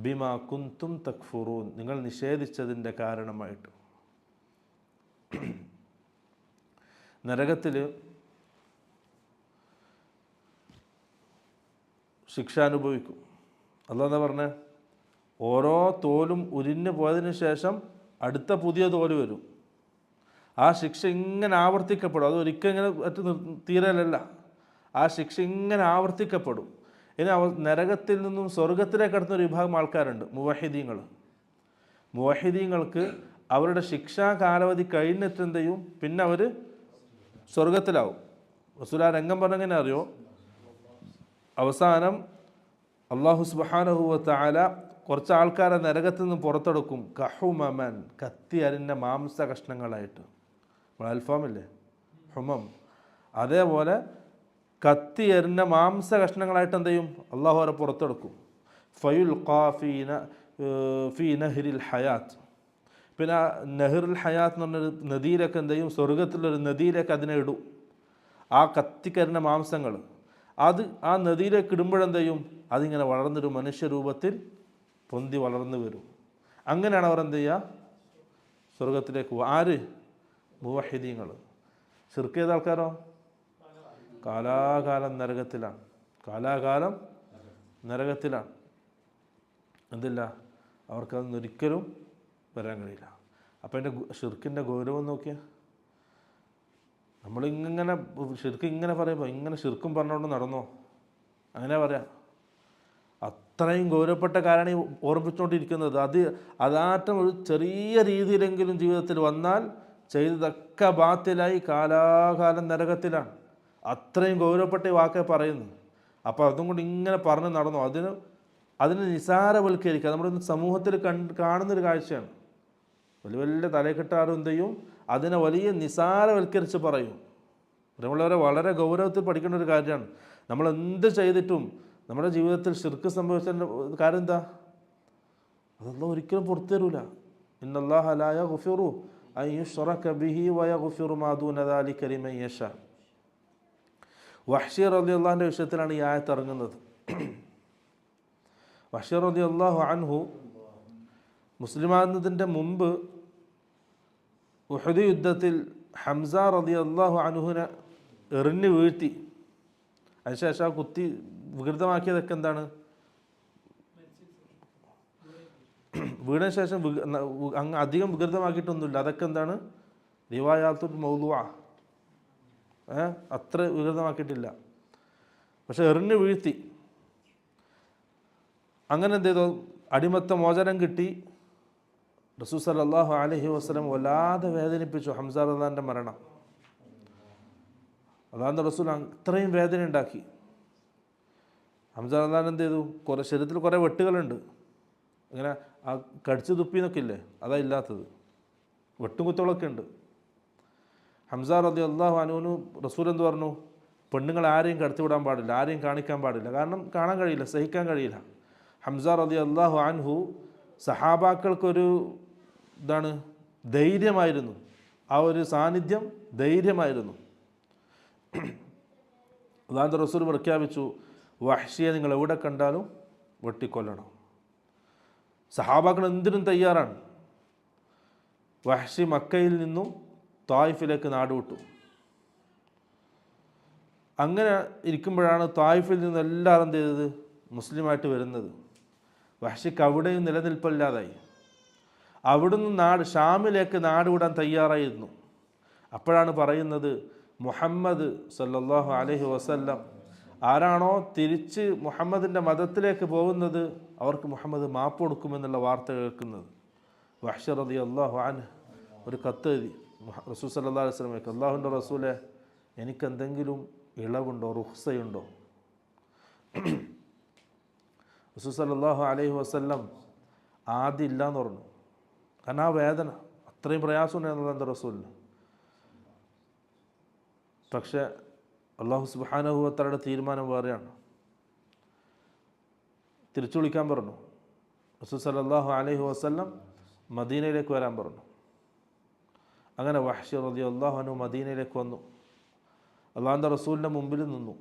ബിമാ കുന്തും തക്ഫുറൂൻ, നിങ്ങൾ നിഷേധിച്ചതിൻ്റെ കാരണമായിട്ട്. നരകത്തിൽ ശിക്ഷ അനുഭവിക്കും. അല്ലാഹ് എന്താ പറഞ്ഞേ? ഓരോ തോലും ഉരിഞ്ഞു പോയതിന് ശേഷം അടുത്ത പുതിയ തോല് വരും. ആ ശിക്ഷ ഇങ്ങനെ ആവർത്തിക്കപ്പെടും. അത് ഒരിക്കലും ഇങ്ങനെ തീരലല്ല. ആ ശിക്ഷ ഇങ്ങനെ ആവർത്തിക്കപ്പെടും. ഇനി നരകത്തിൽ നിന്നും സ്വർഗത്തിലേക്ക് കടന്നൊരു വിഭാഗം ആൾക്കാരുണ്ട്, മുവഹിദീങ്ങൾക്ക് അവരുടെ ശിക്ഷാ കാലാവധി കഴിഞ്ഞിട്ട് എന്ത് ചെയ്യും? പിന്നെ അവർ സ്വർഗത്തിലാവും. റസൂൽ ആ രംഗം പറഞ്ഞെങ്ങനെ അറിയോ? അവസാനം അല്ലാഹു സുബ്ഹാനഹു വ തആല കുറച്ച് ആൾക്കാരെ നരകത്തിൽ നിന്ന് പുറത്തെടുക്കും. കഹുമമൻ, കത്തി അരിഞ്ഞ മാംസ കഷ്ണങ്ങളായിട്ട്. അൽഫാമില്ലേ, ഹുമം, അതേപോലെ കത്തി എറിഞ്ഞ മാംസ കഷ്ണങ്ങളായിട്ട് എന്ത് ചെയ്യും? അള്ളാഹു അവരെ പുറത്തെടുക്കും. ഫയുൽഖാ ഫീ നഹ്രിൽ ഹയാത്ത്. പിന്നെ നെഹ്റുൽ ഹയാത്ത് എന്ന് പറഞ്ഞൊരു നദിയിലേക്ക് എന്ത് ചെയ്യും? സ്വർഗത്തിലൊരു നദിയിലേക്ക് അതിനെ ഇടും. ആ കത്തിക്കരിഞ്ഞ മാംസങ്ങൾ അത് ആ നദിയിലേക്ക് ഇടുമ്പോഴെന്ത് ചെയ്യും? അതിങ്ങനെ വളർന്നൊരു മനുഷ്യരൂപത്തിൽ പൊന്തി വളർന്നു വരും. അങ്ങനെയാണ് അവർ എന്ത് ചെയ്യുക? സ്വർഗത്തിലേക്ക് പോകുക. ആര്? മുവഹിദീങ്ങൾ. ശിർക്ക് ചെയ്ത ആൾക്കാരോ കാലാകാലം നരകത്തിലാണ്. എന്തില്ല? അവർക്കതൊന്നും ഒരിക്കലും വരാൻ കഴിയില്ല. അപ്പോൾ എൻ്റെ ഷിർക്കിൻ്റെ ഗൗരവം നോക്കിയാൽ, നമ്മളിങ്ങനെ ഷിർക്ക് ഇങ്ങനെ പറയുമ്പോൾ ഇങ്ങനെ ഷിർക്കും പറഞ്ഞുകൊണ്ട് നടന്നോ, അങ്ങനെ പറയാം. അത്രയും ഗൗരവപ്പെട്ട കാരണം ഓർമ്മിച്ചുകൊണ്ടിരിക്കുന്നത്. അതാറ്റം ഒരു ചെറിയ രീതിയിലെങ്കിലും ജീവിതത്തിൽ വന്നാൽ ചെയ്തതൊക്കെ ബാത്തിലായി കാലാകാലം നരകത്തിലാണ്. അത്രയും ഗൗരവപ്പെട്ട ഈ വാക്കെ പറയുന്നു. അപ്പോൾ അതും കൊണ്ട് ഇങ്ങനെ പറഞ്ഞ് നടന്നു. അതിന് നിസാരവൽക്കരിക്കുക നമ്മുടെ സമൂഹത്തിൽ കാണുന്നൊരു കാഴ്ചയാണ്. വലിയ വലിയ തലക്കെട്ടാരും എന്ത് ചെയ്യും, അതിനെ വലിയ നിസാരവൽക്കരിച്ച് പറയും. നമ്മളവരെ വളരെ ഗൗരവത്തിൽ പഠിക്കേണ്ട ഒരു കാര്യമാണ്. നമ്മൾ എന്ത് ചെയ്തിട്ടും നമ്മുടെ ജീവിതത്തിൽ ശിർക്ക് സംഭവിച്ചതിൻ്റെ കാര്യം എന്താ? അതൊന്നും ഒരിക്കലും പുറത്തു തരൂല. ഇന്നല്ലാഹ ലാ യഗ്ഫിറു അൻ യുശ്റക ബിഹി വയഗ്ഫിറു മാ ദൂന ദാലിക ലിമൻ യശാ. വഹ്ശി റളിയല്ലാഹുവിൻ്റെ വിഷയത്തിലാണ് ഈ ആയത്ത് ഇറങ്ങുന്നത്. വഹ്ശി റളിയല്ലാഹു അൻഹു മുസ്ലിമാകുന്നതിൻ്റെ മുമ്പ് ഉഹദ് യുദ്ധത്തിൽ ഹംസ റളിയല്ലാഹു അൻഹുവിനെ എറിഞ്ഞു വീഴ്ത്തി. അതിനുശേഷം ആ കുത്തി വികൃതമാക്കിയതൊക്കെ എന്താണ്? വീടിന് ശേഷം അങ്ങ് അധികം വികൃതമാക്കിയിട്ടൊന്നുമില്ല. അതൊക്കെ എന്താണ്? റിവായാത്തുൽ മൗദൂഅ, അത്ര വികൃതമാക്കിയിട്ടില്ല. പക്ഷെ എറിഞ്ഞു വീഴ്ത്തി. അങ്ങനെ എന്ത് ചെയ്തു? അടിമത്ത മോചനം കിട്ടി. റസൂൽ സല്ലല്ലാഹു അലൈഹി വസല്ലം വല്ലാതെ വേദനിപ്പിച്ചു ഹംസ റളിയല്ലാഹുവിൻ്റെ മരണം. അള്ളാഹുവിൻ്റെ റസൂൽ അത്രയും വേദന ഉണ്ടാക്കി. ഹംസ റളിയല്ലാഹു എന്ത് ചെയ്തു? ശരീരത്തിൽ കുറേ വെട്ടുകളുണ്ട്. ഇങ്ങനെ ആ കടിച്ചു തുപ്പിന്നൊക്കെ ഇല്ലേ, അതാ ഇല്ലാത്തത്. വെട്ടും കുത്തുകളൊക്കെ ഉണ്ട്. ഹംസ റളിയല്ലാഹു അൻഹുവിന് റസൂൽ എന്ത് പറഞ്ഞു? പെണ്ണുങ്ങൾ ആരെയും കടത്തിവിടാൻ പാടില്ല, ആരെയും കാണിക്കാൻ പാടില്ല. കാരണം കാണാൻ കഴിയില്ല, സഹിക്കാൻ കഴിയില്ല. ഹംസ റളിയല്ലാഹു അൻഹു സഹാബാക്കൾക്കൊരു ധൈര്യമായിരുന്നു. ആ ഒരു സാന്നിധ്യം ധൈര്യമായിരുന്നു. അല്ലാഹുവിൻ്റെ റസൂൽ പ്രഖ്യാപിച്ചു, വഹ്ശിയെ നിങ്ങൾ എവിടെ കണ്ടാലും വെട്ടിക്കൊല്ലണം. സഹാബാക്കൾ എന്തിനും തയ്യാറാണ്. വഹ്ശി മക്കയിൽ നിന്നും തായിഫിലേക്ക് നാടുവിട്ടു. അങ്ങനെ ഇരിക്കുമ്പോഴാണ് തായിഫിൽ നിന്ന് എല്ലാവരും എന്ത് ചെയ്തത്? മുസ്ലിമായിട്ട് വരുന്നത്. വഹ്ശിക്ക് അവിടെയും നിലനിൽപ്പില്ലാതായി. അവിടുന്ന് ഷാമിലേക്ക് നാടുവിടാൻ തയ്യാറായിരുന്നു. അപ്പോഴാണ് പറയുന്നത്, മുഹമ്മദ് സല്ലല്ലാഹു അലൈഹി വസല്ലം ആരാണോ തിരിച്ച് മുഹമ്മദിൻ്റെ മതത്തിലേക്ക് പോകുന്നത് അവർക്ക് മുഹമ്മദ് മാപ്പ് കൊടുക്കുമെന്നുള്ള വാർത്ത കേൾക്കുന്നത്. വഹ്ശി റളിയല്ലാഹു അൻഹു ഒരു കത്ത് എഴുതി റസൂൽ സല്ലല്ലാഹു അലൈഹി വസല്ലമയ്ക്ക്, അല്ലാഹുവിൻ്റെ റസൂലെ, എനിക്കെന്തെങ്കിലും ഇളവുണ്ടോ, റുഖ്സയുണ്ടോ? റസൂൽ സല്ലല്ലാഹു അലൈഹി വസല്ലം ആദ്യം ഇല്ലയെന്ന് പറഞ്ഞു. കാരണം ആ വേദന അത്രയും പ്രയാസമുണ്ടായിരുന്നു എൻ്റെ റസൂലിന്. പക്ഷേ അല്ലാഹു സുബ്ഹാനഹു വ തആലയുടെ തീരുമാനം വേറെയാണ്. തിരിച്ചു വിളിക്കാൻ പറഞ്ഞു. റസൂൽ സല്ലല്ലാഹു അലൈഹി വസല്ലം മദീനയിലേക്ക് വരാൻ പറഞ്ഞു. അങ്ങനെ വഹ്ശി റളിയല്ലാഹു അൻഹു മദീനയിലേക്ക് വന്നു. അല്ലാഹുവിൻ്റെ റസൂലിൻ്റെ മുമ്പിൽ നിന്നു.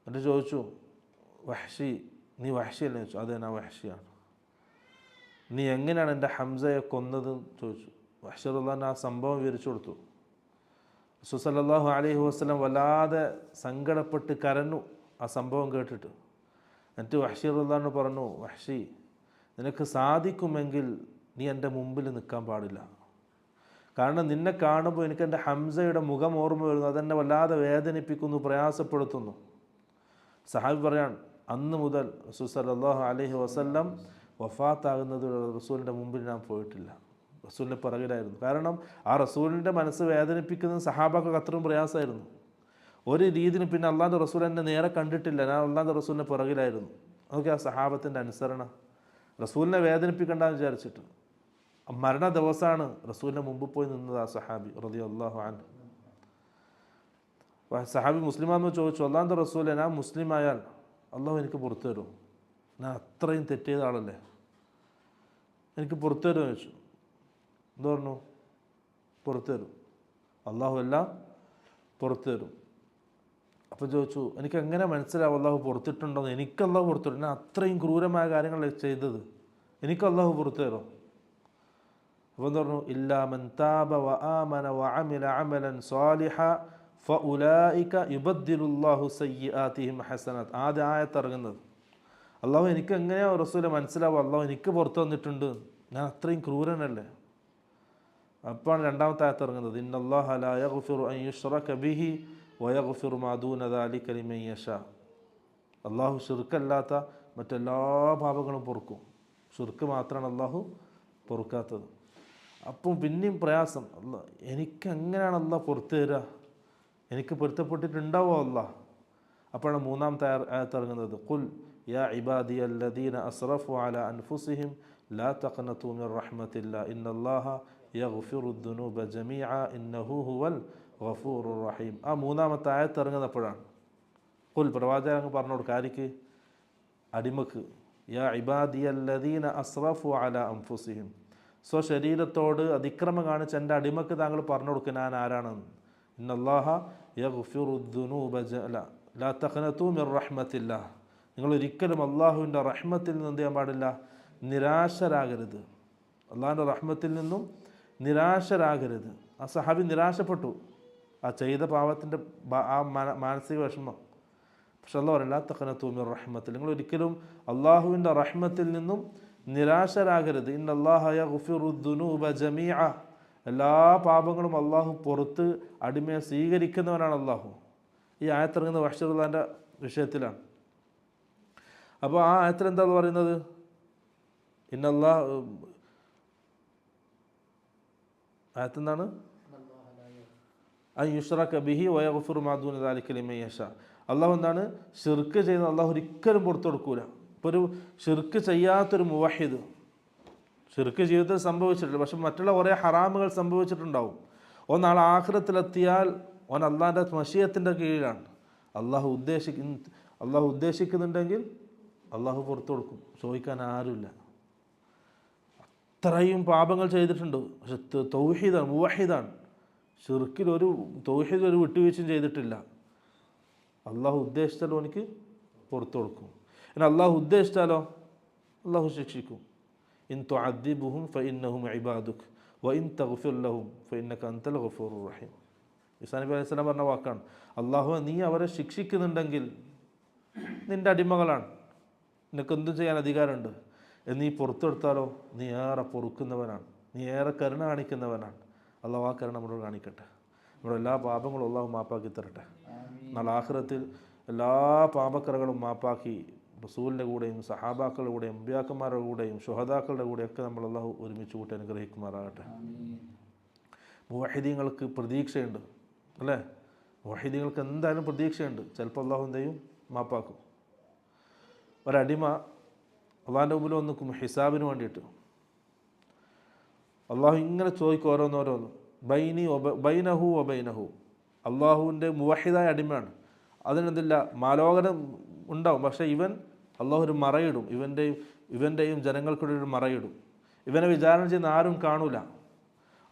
എന്നിട്ട് ചോദിച്ചു, വഹ്ശി, നീ വഹ്ശിയല്ലേ? ചോദിച്ചു. അതെ, ഞാൻ വഹ്ശിയാണ്. നീ എങ്ങനെയാണ് എൻ്റെ ഹംസയെ കൊന്നത് ചോദിച്ചു. വഹ്ശി റളിയല്ലാഹു അൻഹു ആ സംഭവം വിവരിച്ചു കൊടുത്തു. റസൂൽ സല്ലല്ലാഹു അലൈഹി വസല്ലം വല്ലാതെ സങ്കടപ്പെട്ട് കരഞ്ഞു ആ സംഭവം കേട്ടിട്ട്. എന്നിട്ട് വഹ്ശി റളിയല്ലാഹു അൻഹു പറഞ്ഞു, വഹ്ശി, നിനക്ക് സാധിക്കുമെങ്കിൽ നീ എൻ്റെ മുമ്പിൽ നിൽക്കാൻ പാടില്ല. കാരണം നിന്നെ കാണുമ്പോൾ എനിക്ക് എൻ്റെ ഹംസയുടെ മുഖം ഓർമ്മ വരുന്നു. അതെന്നെ വല്ലാതെ വേദനിപ്പിക്കുന്നു, പ്രയാസപ്പെടുത്തുന്നു. സഹാബി പറയാൻ, അന്ന് മുതൽ റസൂൽ സല്ലല്ലാഹു അലൈഹി വസല്ലം വഫാത്താകുന്നത് റസൂലിൻ്റെ മുമ്പിൽ ഞാൻ പോയിട്ടില്ല. റസൂലിൻ്റെ പിറകിലായിരുന്നു. കാരണം ആ റസൂലിൻ്റെ മനസ്സ് വേദനിപ്പിക്കുന്നത് സഹാബാക്കൾക്ക് അത്രയും പ്രയാസമായിരുന്നു. ഒരു രീതിയിൽ പിന്നെ അള്ളാഹുവിൻ്റെ റസൂൽ എന്നെ നേരെ കണ്ടിട്ടില്ല, ഞാൻ അള്ളാഹുവിൻ്റെ റസൂലിൻ്റെ പിറകിലായിരുന്നു. അതൊക്കെ ആ സഹാബത്തിൻ്റെ അനുസരണ. റസൂലിനെ വേദനിപ്പിക്കണ്ടെന്ന് വിചാരിച്ചിട്ട് മരണ ദിവസമാണ് റസൂലിൻ്റെ മുമ്പ് പോയി നിന്നത് ആ സഹാബി റളിയല്ലാഹു അൻഹു. സഹാബി മുസ്ലിമാണെന്ന് ചോദിച്ചു, അള്ളാഹുവിൻ്റെ റസൂലെ, ഞാൻ മുസ്ലിം ആയാൽ അള്ളാഹു എനിക്ക് പുറത്തു തരും? ഞാൻ അത്രയും തെറ്റ് ചെയ്ത ആളല്ലേ, എനിക്ക് പുറത്തു തരുമെന്ന് ചോദിച്ചു. എന്താ പറഞ്ഞു? പുറത്തു തരും, അള്ളാഹു എല്ലാം പുറത്തു തരും. അപ്പം ചോദിച്ചു, എനിക്ക് എങ്ങനെ മനസ്സിലാവും അള്ളാഹു പുറത്തിട്ടുണ്ടോന്ന്? എനിക്ക് അള്ളാഹു പുറത്തു തരും, ഞാൻ അത്രയും ക്രൂരമായ കാര്യങ്ങളെ ചെയ്തത്, എനിക്ക് അള്ളാഹു പുറത്തു തരും. അപ്പം എന്താ പറഞ്ഞു? ഇല്ലാ മൻ താബ വ ആമന വ അമില അമലൻ സാലിഹ ഫഉലൈക യുബദ്ദിലുല്ലാഹു സയ്യിആതിഹിം ഹസനാത്ത്. ആദ്യ ആയത്ത് ഇറങ്ങുന്നത് അള്ളാഹു എനിക്ക് എങ്ങനെയാ റസൂലെ മനസ്സിലാവും അള്ളാഹു എനിക്ക് പുറത്തു വന്നിട്ടുണ്ട്, ഞാൻ അത്രയും ക്രൂരനല്ലേ? അപ്പോഴാണ് രണ്ടാമത്തെ ആയത്ത് ഇറങ്ങുന്നത്, ഇന്നല്ലാഹ ലാ യഗ്ഫിറു അൻ യുശ്റക ബിഹി വയഗ്ഫിറു മാ ദൂന ദാലിക ലിമൻ യശാ. അള്ളാഹു ഷിർക്കല്ലാത്ത മറ്റെല്ലാ പാപങ്ങളും പൊറുക്കും, ഷിർക്ക് മാത്രമാണ് അള്ളാഹു പൊറുക്കാത്തത്. അപ്പം പിന്നെയും പ്രയാസം, എനിക്ക് എങ്ങനെയാണ് അള്ളാഹ് പുറത്തു തരിക? എനിക്ക് പൊരുത്തപ്പെട്ടിട്ടുണ്ടാവോ അള്ളാഹ്? അപ്പോഴാണ് മൂന്നാമത്തെ ആയത്ത് ഇറങ്ങുന്നത്, ഖുൽ യാ ഇബാദിയ അല്ലദീന അസ്റഫു അലാ അൻഫുസിഹിം ലാ തഖ്നതു മിർ റഹ്മത്തില്ലാ ഇന്നല്ലാഹ യഗ്ഫിറു ദുനൂബ ജമീഅ ഇന്നഹു ഹുവൽ ഗഫൂറുർ റഹീം. ആ മൂന്നാമത്തെ ആയത്ത് ഇറങ്ങുന്നപ്പോഴാണ് ഖുൽ, പ്രവാചകൻ പറഞ്ഞു കൊടുക്കുക, ആർക്ക്? അടിമക്ക്. യാ ഇബാദിയ അല്ലദീന അസ്റഫു അലാ അൻഫുസിഹിം, സ്വശരീരത്തോട് അതിക്രമം കാണിച്ച് എൻ്റെ അടിമക്ക് താങ്കൾ പറഞ്ഞു കൊടുക്കുക ഞാൻ ആരാണെന്ന്. ഇന്നല്ലാഹ യഗ്ഫിറു ദുനൂബ ലാ തഖ്നതു മിർ റഹ്മത്തില്ലാ, നിങ്ങൾ ഒരിക്കലും അള്ളാഹുവിൻ്റെ റഹ്മത്തിൽ നിന്ന് എന്ത് ചെയ്യാൻ പാടില്ല? നിരാശരാകരുത്. അള്ളാഹുവിൻ്റെ റഹ്മത്തിൽ നിന്നും നിരാശരാകരുത്. ആ സഹാബി നിരാശപ്പെട്ടു, ആ ചെയ്ത പാവത്തിൻ്റെ ആ മാനസിക വിഷമം. പക്ഷെ അള്ളാഹു പറയില്ല, തഖ്നതു മിർ റഹ്മത്തിൽ, നിങ്ങൾ ഒരിക്കലും അള്ളാഹുവിൻ്റെ റഹ്മത്തിൽ നിന്നും നിരാശരാകരുത്. ഇന്നല്ലാഹ യഗ്ഫിറു ദുനൂബ ജമീഅ, എല്ലാ പാപങ്ങളും അള്ളാഹു പുറത്ത് അടിമയെ സ്വീകരിക്കുന്നവനാണ് അള്ളാഹു. ഈ ആയത്തിറങ്ങുന്ന വഹ്ശറുല്ലാൻ്റെ വിഷയത്തിലാണ്. അപ്പോൾ ആ ആയത്തിൽ എന്താ പറയുന്നത്? ഇന്നല്ലാഹ് ആയത്തെന്താണ്? അൻ യുശ്റക ബിഹി വയഗ്ഫിറു മാ ദൂന ദാലിക ലിമൻ യശാ. അള്ളാഹു എന്താണ്? ഷിർക്ക് ചെയ്യുന്ന അള്ളാഹു ഒരിക്കലും പുറത്തു കൊടുക്കൂല. ഇപ്പോൾ ഒരു ഷിർക്ക് ചെയ്യാത്തൊരു മുവഹിദ്, ഷിർക്ക് ജീവിതത്തിൽ സംഭവിച്ചിട്ടില്ല, പക്ഷെ മറ്റുള്ള കുറേ ഹറാമുകൾ സംഭവിച്ചിട്ടുണ്ടാവും. നാളെ ആഖിറത്തിലെത്തിയാൽ ഓൻ അള്ളാഹിൻ്റെ മശിയത്തിൻ്റെ കീഴിലാണ്. അള്ളാഹു ഉദ്ദേശിക്കുന്നുണ്ടെങ്കിൽ അള്ളാഹു പുറത്തു കൊടുക്കും, ചോദിക്കാൻ ആരുമില്ല. അത്രയും പാപങ്ങൾ ചെയ്തിട്ടുണ്ട്, പക്ഷെ തൗഹീദാണ്, മുവഹിദാണ്. ഷിർക്കിൽ ഒരു തൗഹീദ് ഒരു വിട്ടുവീഴ്ചയും ചെയ്തിട്ടില്ല. അള്ളാഹു ഉദ്ദേശിച്ചാലോ എനിക്ക് പുറത്തു കൊടുക്കും. എന്നാൽ അള്ളാഹു ഉദ്ദേശിച്ചാലോ അള്ളാഹു ശിക്ഷിക്കും. ഇൻ തുഅദ്ദിബുഹും ഫഇന്നഹും ഇബാദുക വഇൻ തഗ്ഫിർ ലഹും ഫഇന്നക അൻതൽ ഗഫൂറുർ റഹീം. ഈസാ നബി അലൈഹി സ്വലാം പറഞ്ഞ വാക്കാണ്, അള്ളാഹു നീ അവരെ ശിക്ഷിക്കുന്നുണ്ടെങ്കിൽ നിൻ്റെ അടിമകളാണ്, നിനക്കെന്തും ചെയ്യാൻ അധികാരമുണ്ട്. നീ പുറത്തെടുത്താലോ നീ ഏറെ പൊറുക്കുന്നവനാണ്, നീ ഏറെ കരുണ കാണിക്കുന്നവനാണ്. അള്ളാഹു ആ കരുണ നമ്മളോട് കാണിക്കട്ടെ. നമ്മുടെ എല്ലാ പാപങ്ങളും അള്ളാഹു മാപ്പാക്കി തരട്ടെ. നാളെ ആഖിറത്തിൽ എല്ലാ പാപക്കറകളും മാപ്പാക്കി റസൂലിൻ്റെ കൂടെയും സഹാബാക്കളുടെ കൂടെയും അമ്പിയാക്കന്മാരുടെ കൂടെയും ശുഹദാക്കളുടെ കൂടെയൊക്കെ നമ്മൾ അള്ളാഹു ഒരുമിച്ച് കൂട്ടി അനുഗ്രഹിക്കുമാറാകട്ടെ. മുവഹിദീങ്ങൾക്ക് പ്രതീക്ഷയുണ്ട് അല്ലേ? മുവഹിദീങ്ങൾക്ക് എന്തായാലും പ്രതീക്ഷയുണ്ട്. ചിലപ്പോൾ അള്ളാഹു എന്ത് ചെയ്യും? മാപ്പാക്കും. ഒരടിമ അള്ളാഹിൻ്റെ മുമ്പിൽ വന്നിക്കും ഹിസാബിന് വേണ്ടിയിട്ട്. അള്ളാഹു ഇങ്ങനെ ചോദിക്കും ഓരോന്നോരോന്ന്, ബൈനഹു വബൈനഹു. അള്ളാഹുവിൻ്റെ മുവഹിദായ അടിമയാണ്, അതിനെന്തില്ല മാലോകനം ഉണ്ടാവും. പക്ഷേ ഇവൻ അള്ളാഹു ഒരു മറയിടും, ഇവൻ്റെയും ജനങ്ങൾക്കൂടെ ഒരു മറയിടും. ഇവനെ വിചാരണ ചെയ്യുന്ന ആരും കാണൂല.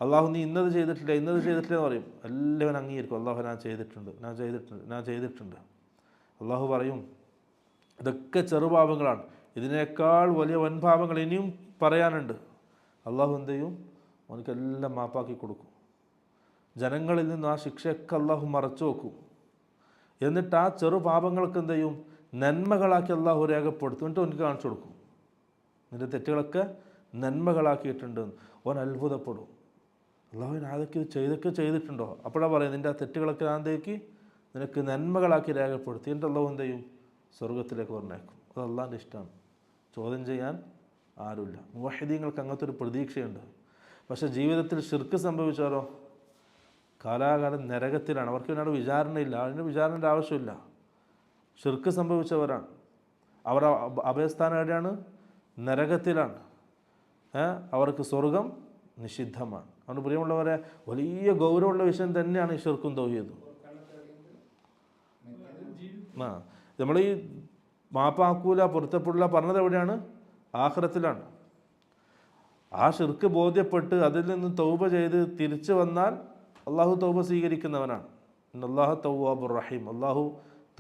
അള്ളാഹു നീ ഇന്നത് ചെയ്തിട്ടില്ല എന്ന് പറയും. എല്ലാവരും അംഗീകരിക്കും, അള്ളാഹു ഞാൻ ചെയ്തിട്ടുണ്ട്. അള്ളാഹു പറയും ഇതൊക്കെ ചെറുപാപങ്ങളാണ്, ഇതിനേക്കാൾ വലിയ വൻപാപങ്ങൾ ഇനിയും പറയാനുണ്ട്. അള്ളാഹു എന്ത് ചെയ്യും? അവനക്കെല്ലാം മാപ്പാക്കി കൊടുക്കും. ജനങ്ങളിൽ നിന്ന് ആ ശിക്ഷയൊക്കെ അള്ളാഹു മറച്ചു വെക്കും. എന്നിട്ട് ആ ചെറു പാപങ്ങൾക്ക് എന്ത് ചെയ്യും? നന്മകളാക്കി അള്ളാഹു രേഖപ്പെടുത്തും. എന്നിട്ട് അവനക്ക് കാണിച്ചു കൊടുക്കും, നിൻ്റെ തെറ്റുകളൊക്കെ നന്മകളാക്കിയിട്ടുണ്ട്. അവൻ അത്ഭുതപ്പെടും. അള്ളാഹുവിന് ഇതൊക്കെ ചെയ്തിട്ടുണ്ടോ? അപ്പോഴാണ് പറയാം നിൻ്റെ ആ തെറ്റുകളൊക്കെ നിനക്ക് നന്മകളാക്കി രേഖപ്പെടുത്തി. എന്നിട്ട് അള്ളാഹു എന്ത് ചെയ്യും? സ്വർഗത്തിലേക്ക് പറഞ്ഞേക്കും. അത് അള്ളാഹിൻ്റെ ഇഷ്ടമാണ്, ചോദ്യം ചെയ്യാൻ ആരുമില്ല. മുവഹിദീങ്ങൾക്ക് അങ്ങനത്തെ ഒരു പ്രതീക്ഷയുണ്ട്. പക്ഷേ ജീവിതത്തിൽ ഷിർക്ക് സംഭവിച്ചാലോ കാലാകാലം നരകത്തിലാണ്. അവർക്ക് ഇതിനോട് വിചാരണയില്ല, അതിന് വിചാരണയുടെ ആവശ്യമില്ല. ഷിർക്ക് സംഭവിച്ചവരാണ്, അവരുടെ അഭയസ്ഥാനം എവിടെയാണ്? നരകത്തിലാണ്. അവർക്ക് സ്വർഗം നിഷിദ്ധമാണ്. അതുകൊണ്ട് പ്രിയമുള്ളവരെ, വലിയ ഗൗരവമുള്ള വിഷയം തന്നെയാണ് ഈ ഷിർക്കും തൗഹീദും. നമ്മൾ ഈ മാപ്പാക്കൂല പൊരുത്തപ്പെടില്ല പറഞ്ഞത് എവിടെയാണ്? ആഖിറത്തിലാണ്. ആ ഷിർക്ക് ബോധ്യപ്പെട്ട് അതിൽ നിന്ന് തൗബ ചെയ്ത് തിരിച്ചു വന്നാൽ അള്ളാഹു തൗബ സ്വീകരിക്കുന്നവനാണ്. അല്ലാഹു തവ്വാബുർ റഹീം. അള്ളാഹു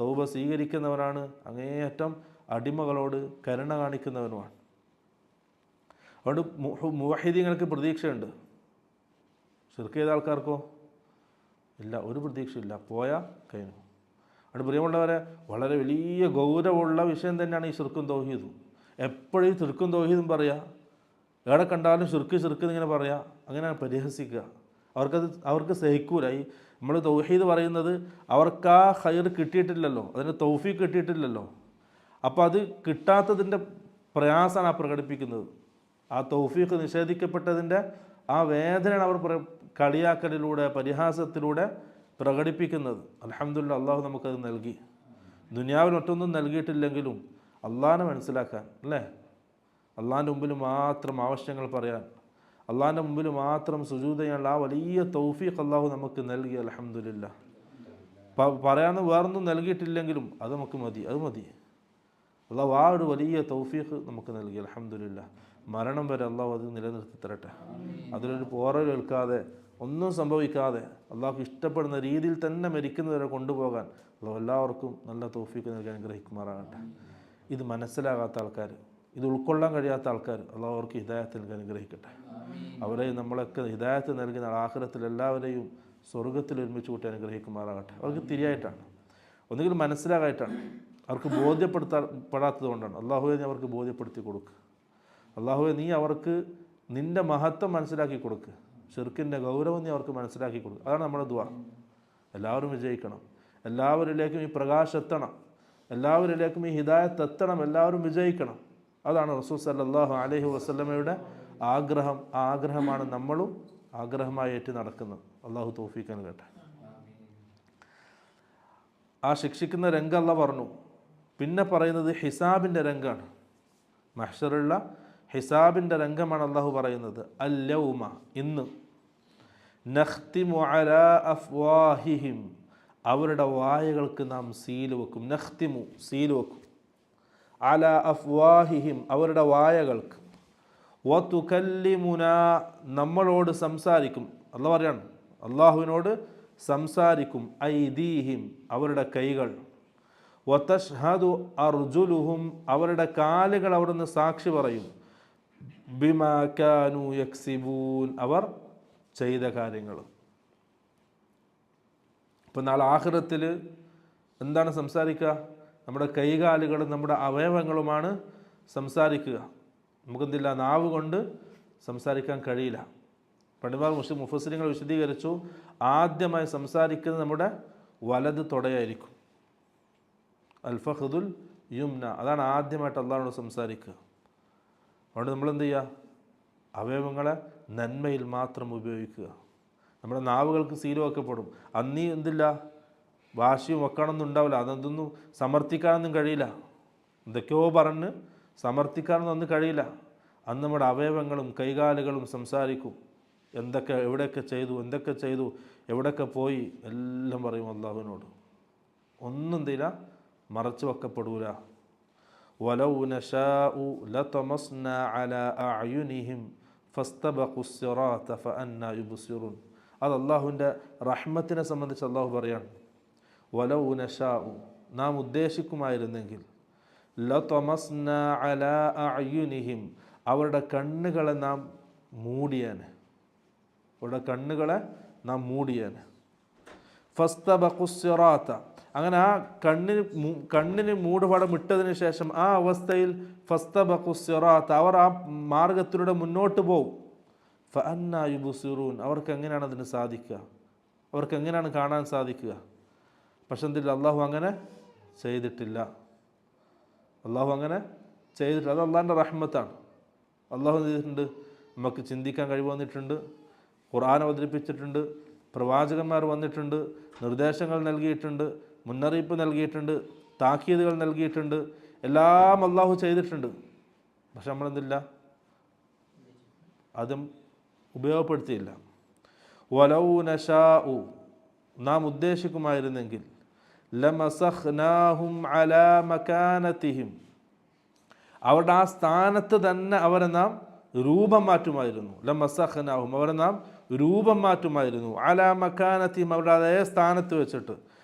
തൗബ സ്വീകരിക്കുന്നവനാണ്, അങ്ങേയറ്റം അടിമകളോട് കരുണ കാണിക്കുന്നവനുമാണ്. അതുകൊണ്ട് മുവഹിദീങ്ങൾക്ക് പ്രതീക്ഷയുണ്ട്. ഷിർക്ക് ചെയ്ത ആൾക്കാർക്കോ ഇല്ല, ഒരു പ്രതീക്ഷയില്ല, പോയാൽ കഴിഞ്ഞു. അത് പ്രിയമുള്ളവരെ വളരെ വലിയ ഗൗരവമുള്ള വിഷയം തന്നെയാണ് ഈ ശിർക്കും തൗഹീദും. എപ്പോഴും ഈ ശിർക്കും തൗഹീദും പറയുക, എവിടെ കണ്ടാലും ശിർക്ക് എന്നിങ്ങനെ പറയുക, അങ്ങനെയാണ് പരിഹസിക്കുക. അവർക്ക് സഹിക്കൂല. ഈ നമ്മൾ തൗഹീദ് പറയുന്നത് അവർക്ക് ആ ഖൈർ കിട്ടിയിട്ടില്ലല്ലോ, അതിന് തൗഫീഖ് കിട്ടിയിട്ടില്ലല്ലോ. അപ്പോൾ അത് കിട്ടാത്തതിൻ്റെ പ്രയാസമാണ് ആ പ്രകടിപ്പിക്കുന്നത്. ആ തൗഫീഖ് നിഷേധിക്കപ്പെട്ടതിൻ്റെ ആ വേദനയാണ് അവർ കളിയാക്കലിലൂടെ പരിഹാസത്തിലൂടെ പ്രകടിപ്പിക്കുന്നത്. അൽഹംദുലില്ലാഹ്, അള്ളാഹു നമുക്കത് നൽകി. ദുനിയാവിൽ മറ്റൊന്നും നൽകിയിട്ടില്ലെങ്കിലും അള്ളാഹിനെ മനസ്സിലാക്കാൻ, അല്ലേ, അള്ളാഹിൻ്റെ മുമ്പിൽ മാത്രം ആവശ്യങ്ങൾ പറയാൻ, അള്ളാഹിൻ്റെ മുമ്പിൽ മാത്രം സുജൂദ് ചെയ്യാനുള്ള ആ വലിയ തൗഫീഖ് അള്ളാഹു നമുക്ക് നൽകി. അൽഹംദുലില്ലാഹ്. പറയാമെന്ന് വേറൊന്നും നൽകിയിട്ടില്ലെങ്കിലും അത് നമുക്ക് മതി, അത് മതി. അള്ളാഹു ആ ഒരു വലിയ തൗഫീഖ് നമുക്ക് നൽകി. അൽഹംദുലില്ലാഹ്. മരണം വരെ അള്ളാഹു അത് നിലനിർത്തി തരട്ടെ. അതിലൊരു പോറലേൽക്കാതെ, ഒന്നും സംഭവിക്കാതെ അള്ളാഹു ഇഷ്ടപ്പെടുന്ന രീതിയിൽ തന്നെ മരിക്കുന്നവരെ കൊണ്ടുപോകാൻ അള്ളാഹു എല്ലാവർക്കും നല്ല തൗഫീഖ് നൽകി അനുഗ്രഹിക്കുമാറാകട്ടെ. ഇത് മനസ്സിലാകാത്ത ആൾക്കാർ, ഇത് ഉൾക്കൊള്ളാൻ കഴിയാത്ത ആൾക്കാർ അള്ളാഹു അവർക്ക് ഹിദായത്ത് നൽകി അനുഗ്രഹിക്കട്ടെ. അവരെ നമ്മളൊക്കെ ഹിദായത്ത് നൽകുന്ന ആഖിറത്തിൽ എല്ലാവരെയും സ്വർഗത്തിൽ ഒരുമിച്ച് കൂട്ടി അനുഗ്രഹിക്കുമാറാകട്ടെ. അവർക്ക് തിരിയായിട്ടാണ്, ഒന്നുകിൽ മനസ്സിലാകായിട്ടാണ്, അവർക്ക് ബോധ്യപ്പെടുത്തപ്പെടാത്തത് കൊണ്ടാണ്. അള്ളാഹുവെ നീ അവർക്ക് ബോധ്യപ്പെടുത്തി കൊടുക്കുക. അള്ളാഹുവെ നീ അവർക്ക് നിൻ്റെ മഹത്വം മനസ്സിലാക്കി കൊടുക്കുക. ശിർക്കിൻ്റെ ഗൗരവം നീ അവർക്ക് മനസ്സിലാക്കി കൊടുക്കുക. അതാണ് നമ്മുടെ ദുആ. എല്ലാവരും വിജയിക്കണം, എല്ലാവരിലേക്കും ഈ പ്രകാശം എത്തണം, എല്ലാവരിലേക്കും ഈ ഹിദായത്ത് എത്തണം, എല്ലാവരും വിജയിക്കണം. അതാണ് റസൂൽ സല്ലല്ലാഹു അലൈഹി വസല്ലമയുടെ ആഗ്രഹം. ആ ആഗ്രഹമാണ് നമ്മളും ആഗ്രഹമായി ഏറ്റ് നടക്കുന്നത്. അള്ളാഹു തൗഫീഖ് നൽകട്ടെ. ആ ശിക്ഷിക്കുന്ന രംഗം അല്ലാഹ് പറഞ്ഞു. പിന്നെ പറയുന്നത് ഹിസാബിൻ്റെ രംഗമാണ്. മഹ്ശറുള്ള ഹിസാബിൻ്റെ രംഗമാണ് അള്ളാഹു പറയുന്നത്. അൽ-യൗമ, ഇന്ന്, നഖ്തിമു അലാ അഫ്വാഹിഹിം, അവരുടെ വായകൾക്ക് നാം സീല് വെക്കും. നഖ്തിമു, സീല് വെക്കും. അലാ അഫ്വാഹിഹിം, അവരുടെ വായകൾക്ക്. വതുകല്ലിമുനാ, നമ്മളോട് സംസാരിക്കും. അള്ളാഹു പറയാണ്, അള്ളാഹുവിനോട് സംസാരിക്കും. ഐദീഹിം, അവരുടെ കൈകൾ. വതഷ്ഹദു അർജുലുഹും, അവരുടെ കാലുകൾ അവിടുന്ന് സാക്ഷി പറയും. ബിമാ കാനൂ യക്സിബൂൻ, അവർ ചെയ്ത കാര്യങ്ങൾ. ഇപ്പം നാളെ ആഖിറത്തിൽ എന്താണ് സംസാരിക്കുക? നമ്മുടെ കൈകാലുകളും നമ്മുടെ അവയവങ്ങളുമാണ് സംസാരിക്കുക. നമുക്കെന്തില്ല, നാവ് കൊണ്ട് സംസാരിക്കാൻ കഴിയില്ല. പണ്ഡിതന്മാർ മുഫസ്സിരിങ്ങൾ വിശദീകരിച്ചു, ആദ്യമായി സംസാരിക്കുന്നത് നമ്മുടെ വലത് തുടയായിരിക്കും. അൽഫഖുദുൽ യുംന, അതാണ് ആദ്യമായിട്ട് അള്ളാഹുവോട് സംസാരിക്കുക. അതുകൊണ്ട് നമ്മളെന്ത് ചെയ്യുക? അവയവങ്ങളെ നന്മയിൽ മാത്രം ഉപയോഗിക്കുക. നമ്മുടെ നാവുകൾക്ക് സീല് വെക്കപ്പെടും. അന്നീ എന്തില്ല, വാശിയും വെക്കണമെന്നും ഉണ്ടാവില്ല. അതൊന്നും സമർത്ഥിക്കാനൊന്നും കഴിയില്ല. എന്തൊക്കെയോ പറഞ്ഞ് സമർത്ഥിക്കാനൊന്നും അന്ന് കഴിയില്ല. അന്ന് നമ്മുടെ അവയവങ്ങളും കൈകാലുകളും സംസാരിക്കും. എവിടെയൊക്കെ ചെയ്തു, എവിടെയൊക്കെ പോയി, എല്ലാം പറയും അള്ളാഹുവിനോട്. ഒന്നും എന്തില്ല, മറച്ചു വെക്കപ്പെടൂല. വലൗ നശാഉ ലതമസ്നാ അലാ അഅയുനിഹിം ഫസ്തബഖുസ് സിറാത ഫഅന്നാ യുബ്സിറൂൻ. അത് അള്ളാഹുവിൻ്റെ റഹ്മത്തിനെ സംബന്ധിച്ച് അള്ളാഹു പറയാണ്. വലൗ നശാഉ, നാം ഉദ്ദേശിക്കുമായിരുന്നെങ്കിൽ, ലതമസ്നാ അലാ അഅയുനിഹിം, അവരുടെ കണ്ണുകളെ നാം മൂടിയേനെ. അവരുടെ കണ്ണുകളെ നാം മൂടിയേനെ. ഫസ്തബഖുസ് സിറാത, അങ്ങനെ ആ കണ്ണിന് മൂടുപടം ഇട്ടതിന് ശേഷം ആ അവസ്ഥയിൽ ഫസ്തബഖുസ് സിറാത്ത, അവർ ആ മാർഗത്തിലൂടെ മുന്നോട്ട് പോകും. ഫഅന്നാ യുബ്സിറൂൻ, അവർക്ക് എങ്ങനെയാണ് അതിന് സാധിക്കുക? അവർക്ക് എങ്ങനെയാണ് കാണാൻ സാധിക്കുക? പക്ഷെ എന്തില്ല, അള്ളാഹു അങ്ങനെ ചെയ്തിട്ടില്ല. അള്ളാഹു അങ്ങനെ ചെയ്തിട്ടില്ല. അത് അള്ളാഹിൻ്റെ റഹ്മത്താണ്. അള്ളാഹു ചെയ്തിട്ടുണ്ട്. നമുക്ക് ചിന്തിക്കാൻ കഴിവ് വന്നിട്ടുണ്ട്, ഖുർആൻ അവതരിപ്പിച്ചിട്ടുണ്ട്, പ്രവാചകന്മാർ വന്നിട്ടുണ്ട്, നിർദ്ദേശങ്ങൾ നൽകിയിട്ടുണ്ട്, മുന്നറിയിപ്പ് നൽകിയിട്ടുണ്ട്, താക്കീതുകൾ നൽകിയിട്ടുണ്ട്. എല്ലാം അള്ളാഹു ചെയ്തിട്ടുണ്ട്. പക്ഷെ നമ്മളെന്തില്ല, അതും ഉപയോഗപ്പെടുത്തിയില്ല. വലൗ നശാഉ, നാം ഉദ്ദേശിക്കുമായിരുന്നെങ്കിൽ, ലമസഖ്നാഹും അലാ മകാനതിഹിം, അവരുടെ ആ സ്ഥാനത്ത് തന്നെ അവരെ നാം രൂപം മാറ്റുമായിരുന്നു. ലമസഖ്നാഹും, അവരെ നാം രൂപം മാറ്റുമായിരുന്നു. അലാ മകാനതിഹിം, അവരുടെ അതേ സ്ഥാനത്ത് വെച്ചിട്ട്.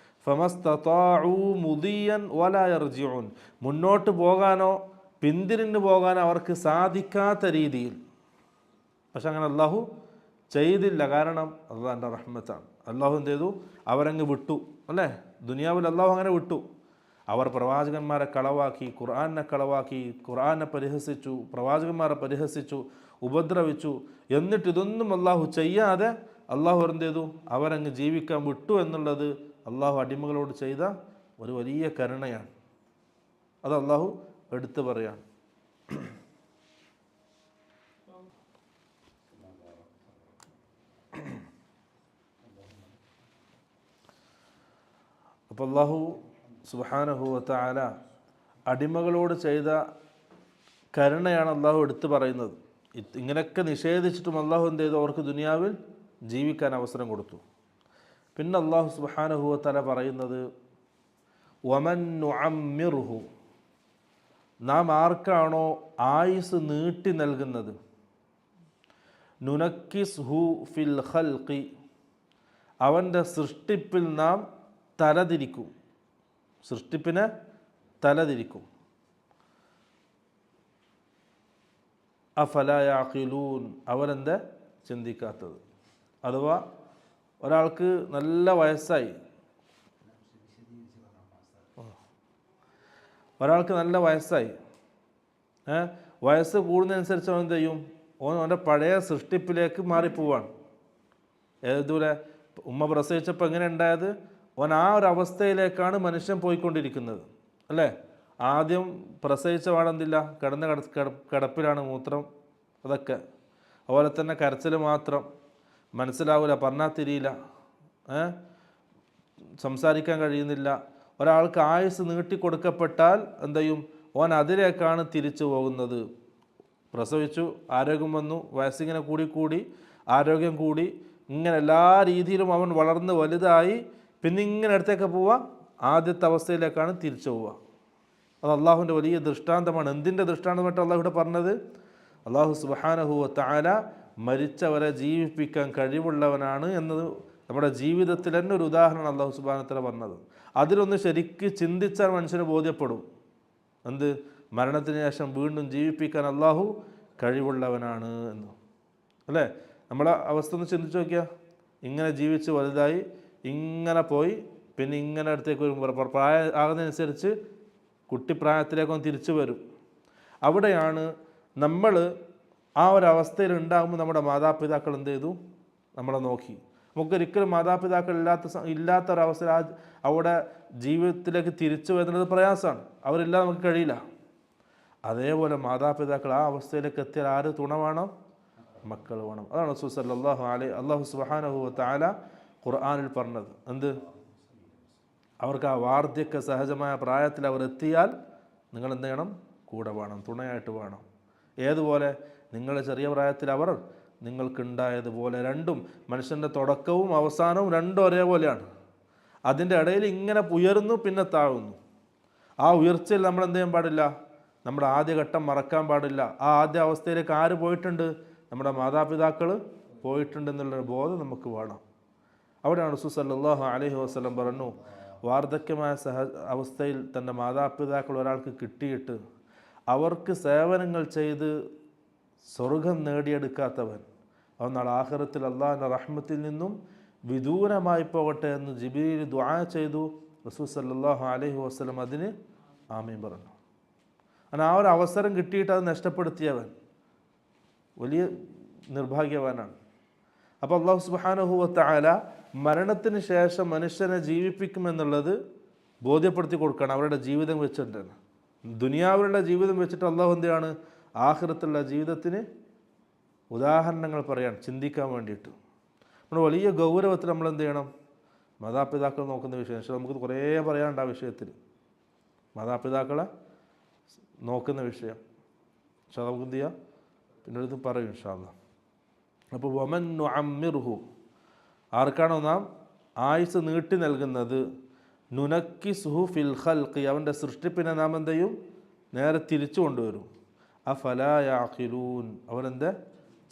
ഫമസ്തതാഉ മുദിയൻ വലാ യർജിഊൻ, മുന്നോട്ട് പോകാനോ പിന്തിരിഞ്ഞു പോകാനോ അവർക്ക് സാധിക്കാത്ത രീതിയിൽ. പക്ഷെ അങ്ങനെ അള്ളാഹു ചെയ്തില്ല. കാരണം അള്ളാഹിൻ്റെ റഹ്മത്താണ്. അള്ളാഹു എന്ത് ചെയ്തു? അവരങ്ങ് വിട്ടു, അല്ലേ? ദുനിയാവിൽ അള്ളാഹു അങ്ങനെ വിട്ടു. അവർ പ്രവാചകന്മാരെ കളവാക്കി, ഖുർആനെ കളവാക്കി, ഖുർആനെ പരിഹസിച്ചു, പ്രവാചകന്മാരെ പരിഹസിച്ചു, ഉപദ്രവിച്ചു. എന്നിട്ട് ഇതൊന്നും അള്ളാഹു ചെയ്യാതെ അള്ളാഹു എന്ത് ചെയ്തു? അവരങ്ങ് ജീവിക്കാൻ വിട്ടു എന്നുള്ളത് അള്ളാഹു അടിമകളോട് ചെയ്ത ഒരു വലിയ കരുണയാണ്. അത് അള്ളാഹു എടുത്തു പറയാം. അപ്പോൾ അള്ളാഹു സുബ്ഹാനഹു വ തആല അടിമകളോട് ചെയ്ത കരുണയാണ് അള്ളാഹു എടുത്തു പറയുന്നത്. ഇങ്ങനെയൊക്കെ നിഷേധിച്ചിട്ടും അള്ളാഹു എന്ത് ചെയ്തു? അവർക്ക് ദുനിയാവിൽ ജീവിക്കാൻ അവസരം കൊടുത്തു. പിന്നെ അള്ളാഹു സുബ്ഹാനഹു വ തആല പറയുന്നത് വമൻ നുഅമ്മിർഹു, നാം ആർക്കാണോ ആയുസ് നീട്ടി നൽകുന്നത്, നുനക്കിസ്ഹു ഫിൽ ഖൽഖി, അവൻ്റെ സൃഷ്ടിപ്പിൽ നാം തലതിരിക്കും, സൃഷ്ടിപ്പിനെ തലതിരിക്കും. അഫലാ യഅഖിലൂൻ, അവരെന്താ ചിന്തിക്കാത്തത്? അഥവാ ഒരാൾക്ക് നല്ല വയസ്സായി, വയസ്സ് കൂടുന്നതനുസരിച്ച് അവൻ എന്ത് ചെയ്യും? അവൻ്റെ പഴയ സൃഷ്ടിപ്പിലേക്ക് മാറിപ്പോവാണ്. ഏതുപോലെ ഉമ്മ പ്രസവിച്ചപ്പോൾ എങ്ങനെ ഉണ്ടായത്? അവൻ ആ ഒരു അവസ്ഥയിലേക്കാണ് മനുഷ്യൻ പോയിക്കൊണ്ടിരിക്കുന്നത്, അല്ലേ? ആദ്യം പ്രസവിച്ച പാടെന്തില്ല, കിടപ്പിലാണ്, മൂത്രം അതൊക്കെ. അതുപോലെ തന്നെ കരച്ചിൽ മാത്രം, മനസ്സിലാവില്ല, പറഞ്ഞാൽ തിരിയില്ല, സംസാരിക്കാൻ കഴിയുന്നില്ല. ഒരാൾക്ക് ആയുസ് നീട്ടിക്കൊടുക്കപ്പെട്ടാൽ എന്ത് ചെയ്യും? അവൻ അതിലേക്കാണ് തിരിച്ചു പോകുന്നത്. പ്രസവിച്ചു, ആരോഗ്യം വന്നു, വയസ്സിങ്ങനെ കൂടി ആരോഗ്യം കൂടി, ഇങ്ങനെ എല്ലാ രീതിയിലും അവൻ വളർന്ന് വലുതായി, പിന്നെ ഇങ്ങനെ അടുത്തേക്ക് പോവുക, ആദ്യത്തെ അവസ്ഥയിലേക്കാണ് തിരിച്ചു പോവുക. അത് അള്ളാഹുവിൻ്റെ വലിയ ദൃഷ്ടാന്തമാണ്. എന്തിൻ്റെ ദൃഷ്ടാന്തമായിട്ട് അള്ളാഹു ഇവിടെ പറഞ്ഞത്? അള്ളാഹു സുബ്ഹാനഹു വ തആല മരിച്ചവരെ ജീവിപ്പിക്കാൻ കഴിവുള്ളവനാണ് എന്നത് നമ്മുടെ ജീവിതത്തിൽ തന്നെ ഒരു ഉദാഹരണം അള്ളാഹു സുബ്ഹാനഹു വ തആല പറഞ്ഞത്. അതിലൊന്ന് ശരിക്ക് ചിന്തിച്ചാൽ മനുഷ്യന് ബോധ്യപ്പെടും. എന്ത്? മരണത്തിന് ശേഷം വീണ്ടും ജീവിപ്പിക്കാൻ അള്ളാഹു കഴിവുള്ളവനാണ് എന്ന്, അല്ലേ? നമ്മളെ അവസ്ഥ ഒന്ന് ചിന്തിച്ച് നോക്കിയാൽ, ഇങ്ങനെ ജീവിച്ച് വലുതായി, ഇങ്ങനെ പോയി, പിന്നെ ഇങ്ങനെ അടുത്തേക്ക് വരും, പ്രായം ആകുന്നതനുസരിച്ച് കുട്ടിപ്രായത്തിലേക്കൊന്ന് തിരിച്ചു വരും. അവിടെയാണ് നമ്മൾ ആ ഒരവസ്ഥയിൽ ഉണ്ടാകുമ്പോൾ നമ്മുടെ മാതാപിതാക്കൾ എന്ത് ചെയ്തു? നമ്മളെ നോക്കി. നമുക്കൊരിക്കലും മാതാപിതാക്കൾ ഇല്ലാത്തൊരവസ്ഥ അവിടെ ജീവിതത്തിലേക്ക് തിരിച്ചു വരുന്നത് പ്രയാസമാണ്. അവരില്ലാതെ നമുക്ക് കഴിയില്ല. അതേപോലെ മാതാപിതാക്കൾ ആ അവസ്ഥയിലേക്ക് എത്തിയാൽ ആര് തുണ വേണം? മക്കൾ വേണം. അതാണ് റസൂൽ സല്ലല്ലാഹു അലൈഹി അല്ലാഹു സുബ്ഹാനഹു വ തആല ഖുർആനിൽ പറഞ്ഞത്. എന്ത്? അവർക്ക് ആ വാർദ്ധക്യ സഹജമായ പ്രായത്തിൽ അവർ എത്തിയാൽ നിങ്ങൾ എന്ത് ചെയ്യണം? കൂടെ വേണം, തുണയായിട്ട് വേണം. ഏതുപോലെ? നിങ്ങളുടെ ചെറിയ പ്രായത്തിൽ അവർ നിങ്ങൾക്കുണ്ടായതുപോലെ. രണ്ടും, മനുഷ്യൻ്റെ തുടക്കവും അവസാനവും രണ്ടും ഒരേപോലെയാണ്. അതിൻ്റെ ഇടയിൽ ഇങ്ങനെ ഉയരുന്നു, പിന്നെ താഴുന്നു. ആ ഉയർച്ചയിൽ നമ്മൾ എന്ത് ചെയ്യാൻ പാടില്ല? നമ്മുടെ ആദ്യഘട്ടം മറക്കാൻ പാടില്ല. ആ ആദ്യ അവസ്ഥയിലേക്ക് ആര് പോയിട്ടുണ്ട്? നമ്മുടെ മാതാപിതാക്കൾ പോയിട്ടുണ്ടെന്നുള്ളൊരു ബോധം നമുക്ക് വേണം. അവിടെയാണ് റസൂൽ സല്ലല്ലാഹു അലൈഹി വസല്ലം പറഞ്ഞു, വാർദ്ധക്യമായ അവസ്ഥയിൽ തൻ്റെ മാതാപിതാക്കൾ ഒരാൾക്ക് കിട്ടിയിട്ട് അവർക്ക് സേവനങ്ങൾ ചെയ്ത് സ്വർഗം നേടിയെടുക്കാത്തവൻ അവൻ നാളെ ആഖിറത്തിൽ അള്ളാഹിൻ്റെ റഹ്മത്തിൽ നിന്നും വിദൂരമായി പോകട്ടെ എന്ന് ജിബ്രീൽ ദുആ ചെയ്തു. റസൂൽ സല്ലല്ലാഹു അലൈഹി വസല്ലം അതിന് ആമീൻ പറഞ്ഞു. അങ്ങനെ ആ ഒരു അവസരം കിട്ടിയിട്ട് അത് നഷ്ടപ്പെടുത്തിയവൻ വലിയ നിർഭാഗ്യവാനാണ്. അപ്പോൾ അല്ലാഹു സുബ്ഹാനഹു വ തആല മരണത്തിന് ശേഷം മനുഷ്യനെ ജീവിപ്പിക്കുമെന്നുള്ളത് ബോധ്യപ്പെടുത്തി കൊടുക്കണം. അവരുടെ ജീവിതം വെച്ചിട്ടാണ്, ദുനിയാവിലുള്ള ജീവിതം വെച്ചിട്ട് അള്ളാഹു എന്താണ് ആഖിറത്തുള്ള ജീവിതത്തിന് ഉദാഹരണങ്ങൾ പറയാൻ, ചിന്തിക്കാൻ വേണ്ടിയിട്ട്. നമ്മൾ വലിയ ഗൗരവത്തിൽ നമ്മൾ എന്ത് ചെയ്യണം? മാതാപിതാക്കൾ നോക്കുന്ന വിഷയം. പക്ഷേ നമുക്ക് കുറേ പറയാനുണ്ട് ആ വിഷയത്തിൽ, മാതാപിതാക്കളെ നോക്കുന്ന വിഷയം. പക്ഷേ നമുക്ക് എന്ത് ചെയ്യാം? പിന്നെ ഇത് പറയും ഇൻഷാ അല്ലാഹ്. അപ്പോൾ വമൻ നുഅമ്മിർഹു, ആർക്കാണോ നാം ആയുസ് നീട്ടി നൽകുന്നത്, നുനക്കിസ്ഹു ഫിൽ ഖൽഖി, അവൻ്റെ സൃഷ്ടിപ്പിനെ നാം എന്ത് ചെയ്യും? നേരെ തിരിച്ചു കൊണ്ടുവരും. അഫലാ യഅഖിലൂൻ, അവരെന്താ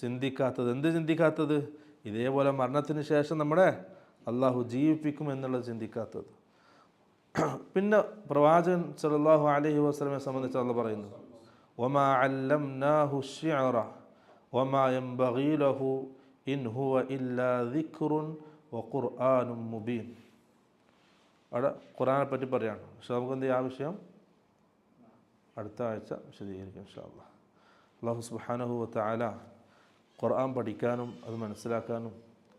ചിന്തിക്കാത്തത്? എന്ത് ചിന്തിക്കാത്തത്? ഇതേപോലെ മരണത്തിന് ശേഷം നമ്മുടെ അള്ളാഹു ജീവിപ്പിക്കും എന്നുള്ളത് ചിന്തിക്കാത്തത്. പിന്നെ പ്രവാചകൻ സല്ലല്ലാഹു അലൈഹി വസല്ലമയെ സംബന്ധിച്ച് അള്ളാഹു പറയുന്നത്, വമാ അല്ലംനാഹു അശ്ശിഅറ വമാ യൻബഗീ ലഹു ഇൻ ഹുവ ഇല്ലാ ദിക്റുൻ വഖുർആനും മുബീൻ. അവിടെ ഖുർആനെ പറ്റി പറയാണ്. പക്ഷെ നമുക്ക് എന്ത് ചെയ്യാം, ആ വിഷയം അടുത്ത ആഴ്ച വിശദീകരിക്കും ഇൻഷാ അല്ലാഹ്. അല്ലാഹു സുബ്ഹാനഹു വ തആല ഖുർആൻ പഠിക്കാനും അത് മനസ്സിലാക്കാനും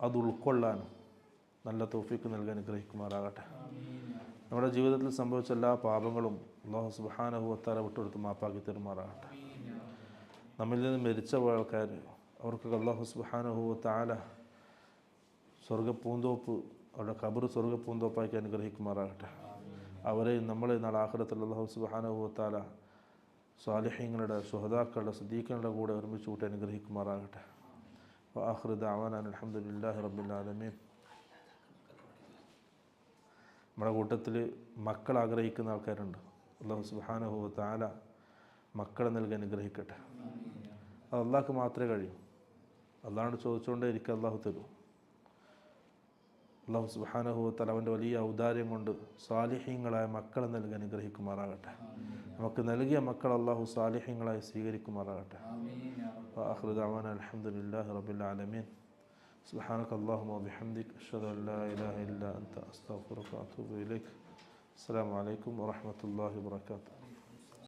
അത് ഉൾക്കൊള്ളാനും നല്ല തൗഫീഖ് നൽകാൻ അനുഗ്രഹിക്കുമാറാകട്ടെ. നമ്മുടെ ജീവിതത്തിൽ സംഭവിച്ച എല്ലാ പാപങ്ങളും അല്ലാഹു സുബ്ഹാനഹു വ തആല വിട്ടുകൊടുത്ത് മാപ്പാക്കി തരുമാറാകട്ടെ. നമ്മിൽ നിന്ന് മരിച്ച ആൾക്കാർ അവർക്ക് അല്ലാഹു സുബ്ഹാനഹു വ തആല സ്വർഗ്ഗപ്പൂന്തോപ്പ്, അവരുടെ ഖബർ സ്വർഗ്ഗപ്പൂന്തോപ്പാക്കി അനുഗ്രഹിക്കുമാറാകട്ടെ. അവരെയും നമ്മളെ നാളെ ആഖിറത്തിൽ അല്ലാഹു സുബ്ഹാനഹു വ തആല സ്വാലിഹീങ്ങളുടെ, ശുഹദാക്കളുടെ, സിദ്ദീഖുകളുടെ കൂടെ ഒരുമിച്ച് കൂട്ടി അനുഗ്രഹിക്കുമാറാകട്ടെ. വആഖിറു ദഅവാനാ അൽഹംദുലില്ലാഹി റബ്ബിൽ ആലമീൻ. നമ്മുടെ കൂട്ടത്തിൽ മക്കൾ ആഗ്രഹിക്കുന്ന ആൾക്കാരുണ്ട്. അല്ലാഹു സുബ്ഹാനഹു വ തആല മക്കളെ നൽകി അനുഗ്രഹിക്കട്ടെ. അത് അള്ളാഹ്ക്ക് മാത്രമേ കഴിയൂ. അള്ളാഹോട് ചോദിച്ചുകൊണ്ടേ ഇരിക്കുക, അള്ളാഹു തരും. അല്ലാഹു സുബ്ഹാനഹു വ തആല അവൻ്റെ വലിയ ഔദാര്യം കൊണ്ട് സാലിഹീങ്ങളായ മക്കളെ നൽകി അനുഗ്രഹിക്കുമാറാകട്ടെ. നമുക്ക് നൽകിയ മക്കൾ അല്ലാഹു സാലിഹീങ്ങളായി സ്വീകരിക്കുമാറാകട്ടെ. വആഖിറു ദഅവാനാ അൽഹംദുലില്ലാഹി റബ്ബിൽ ആലമീൻ. സുബ്ഹാനക അല്ലാഹുമ്മ വബിഹംദിക അഷ്ഹദു അൻ ലാ ഇലാഹ ഇല്ലാ അൻത അസ്തഗ്ഫിറുക വഅതൂബു ഇലൈക്. അസ്സലാമു അലൈക്കും വറഹ്മത്തുള്ളാഹി വബറകാതുഹു.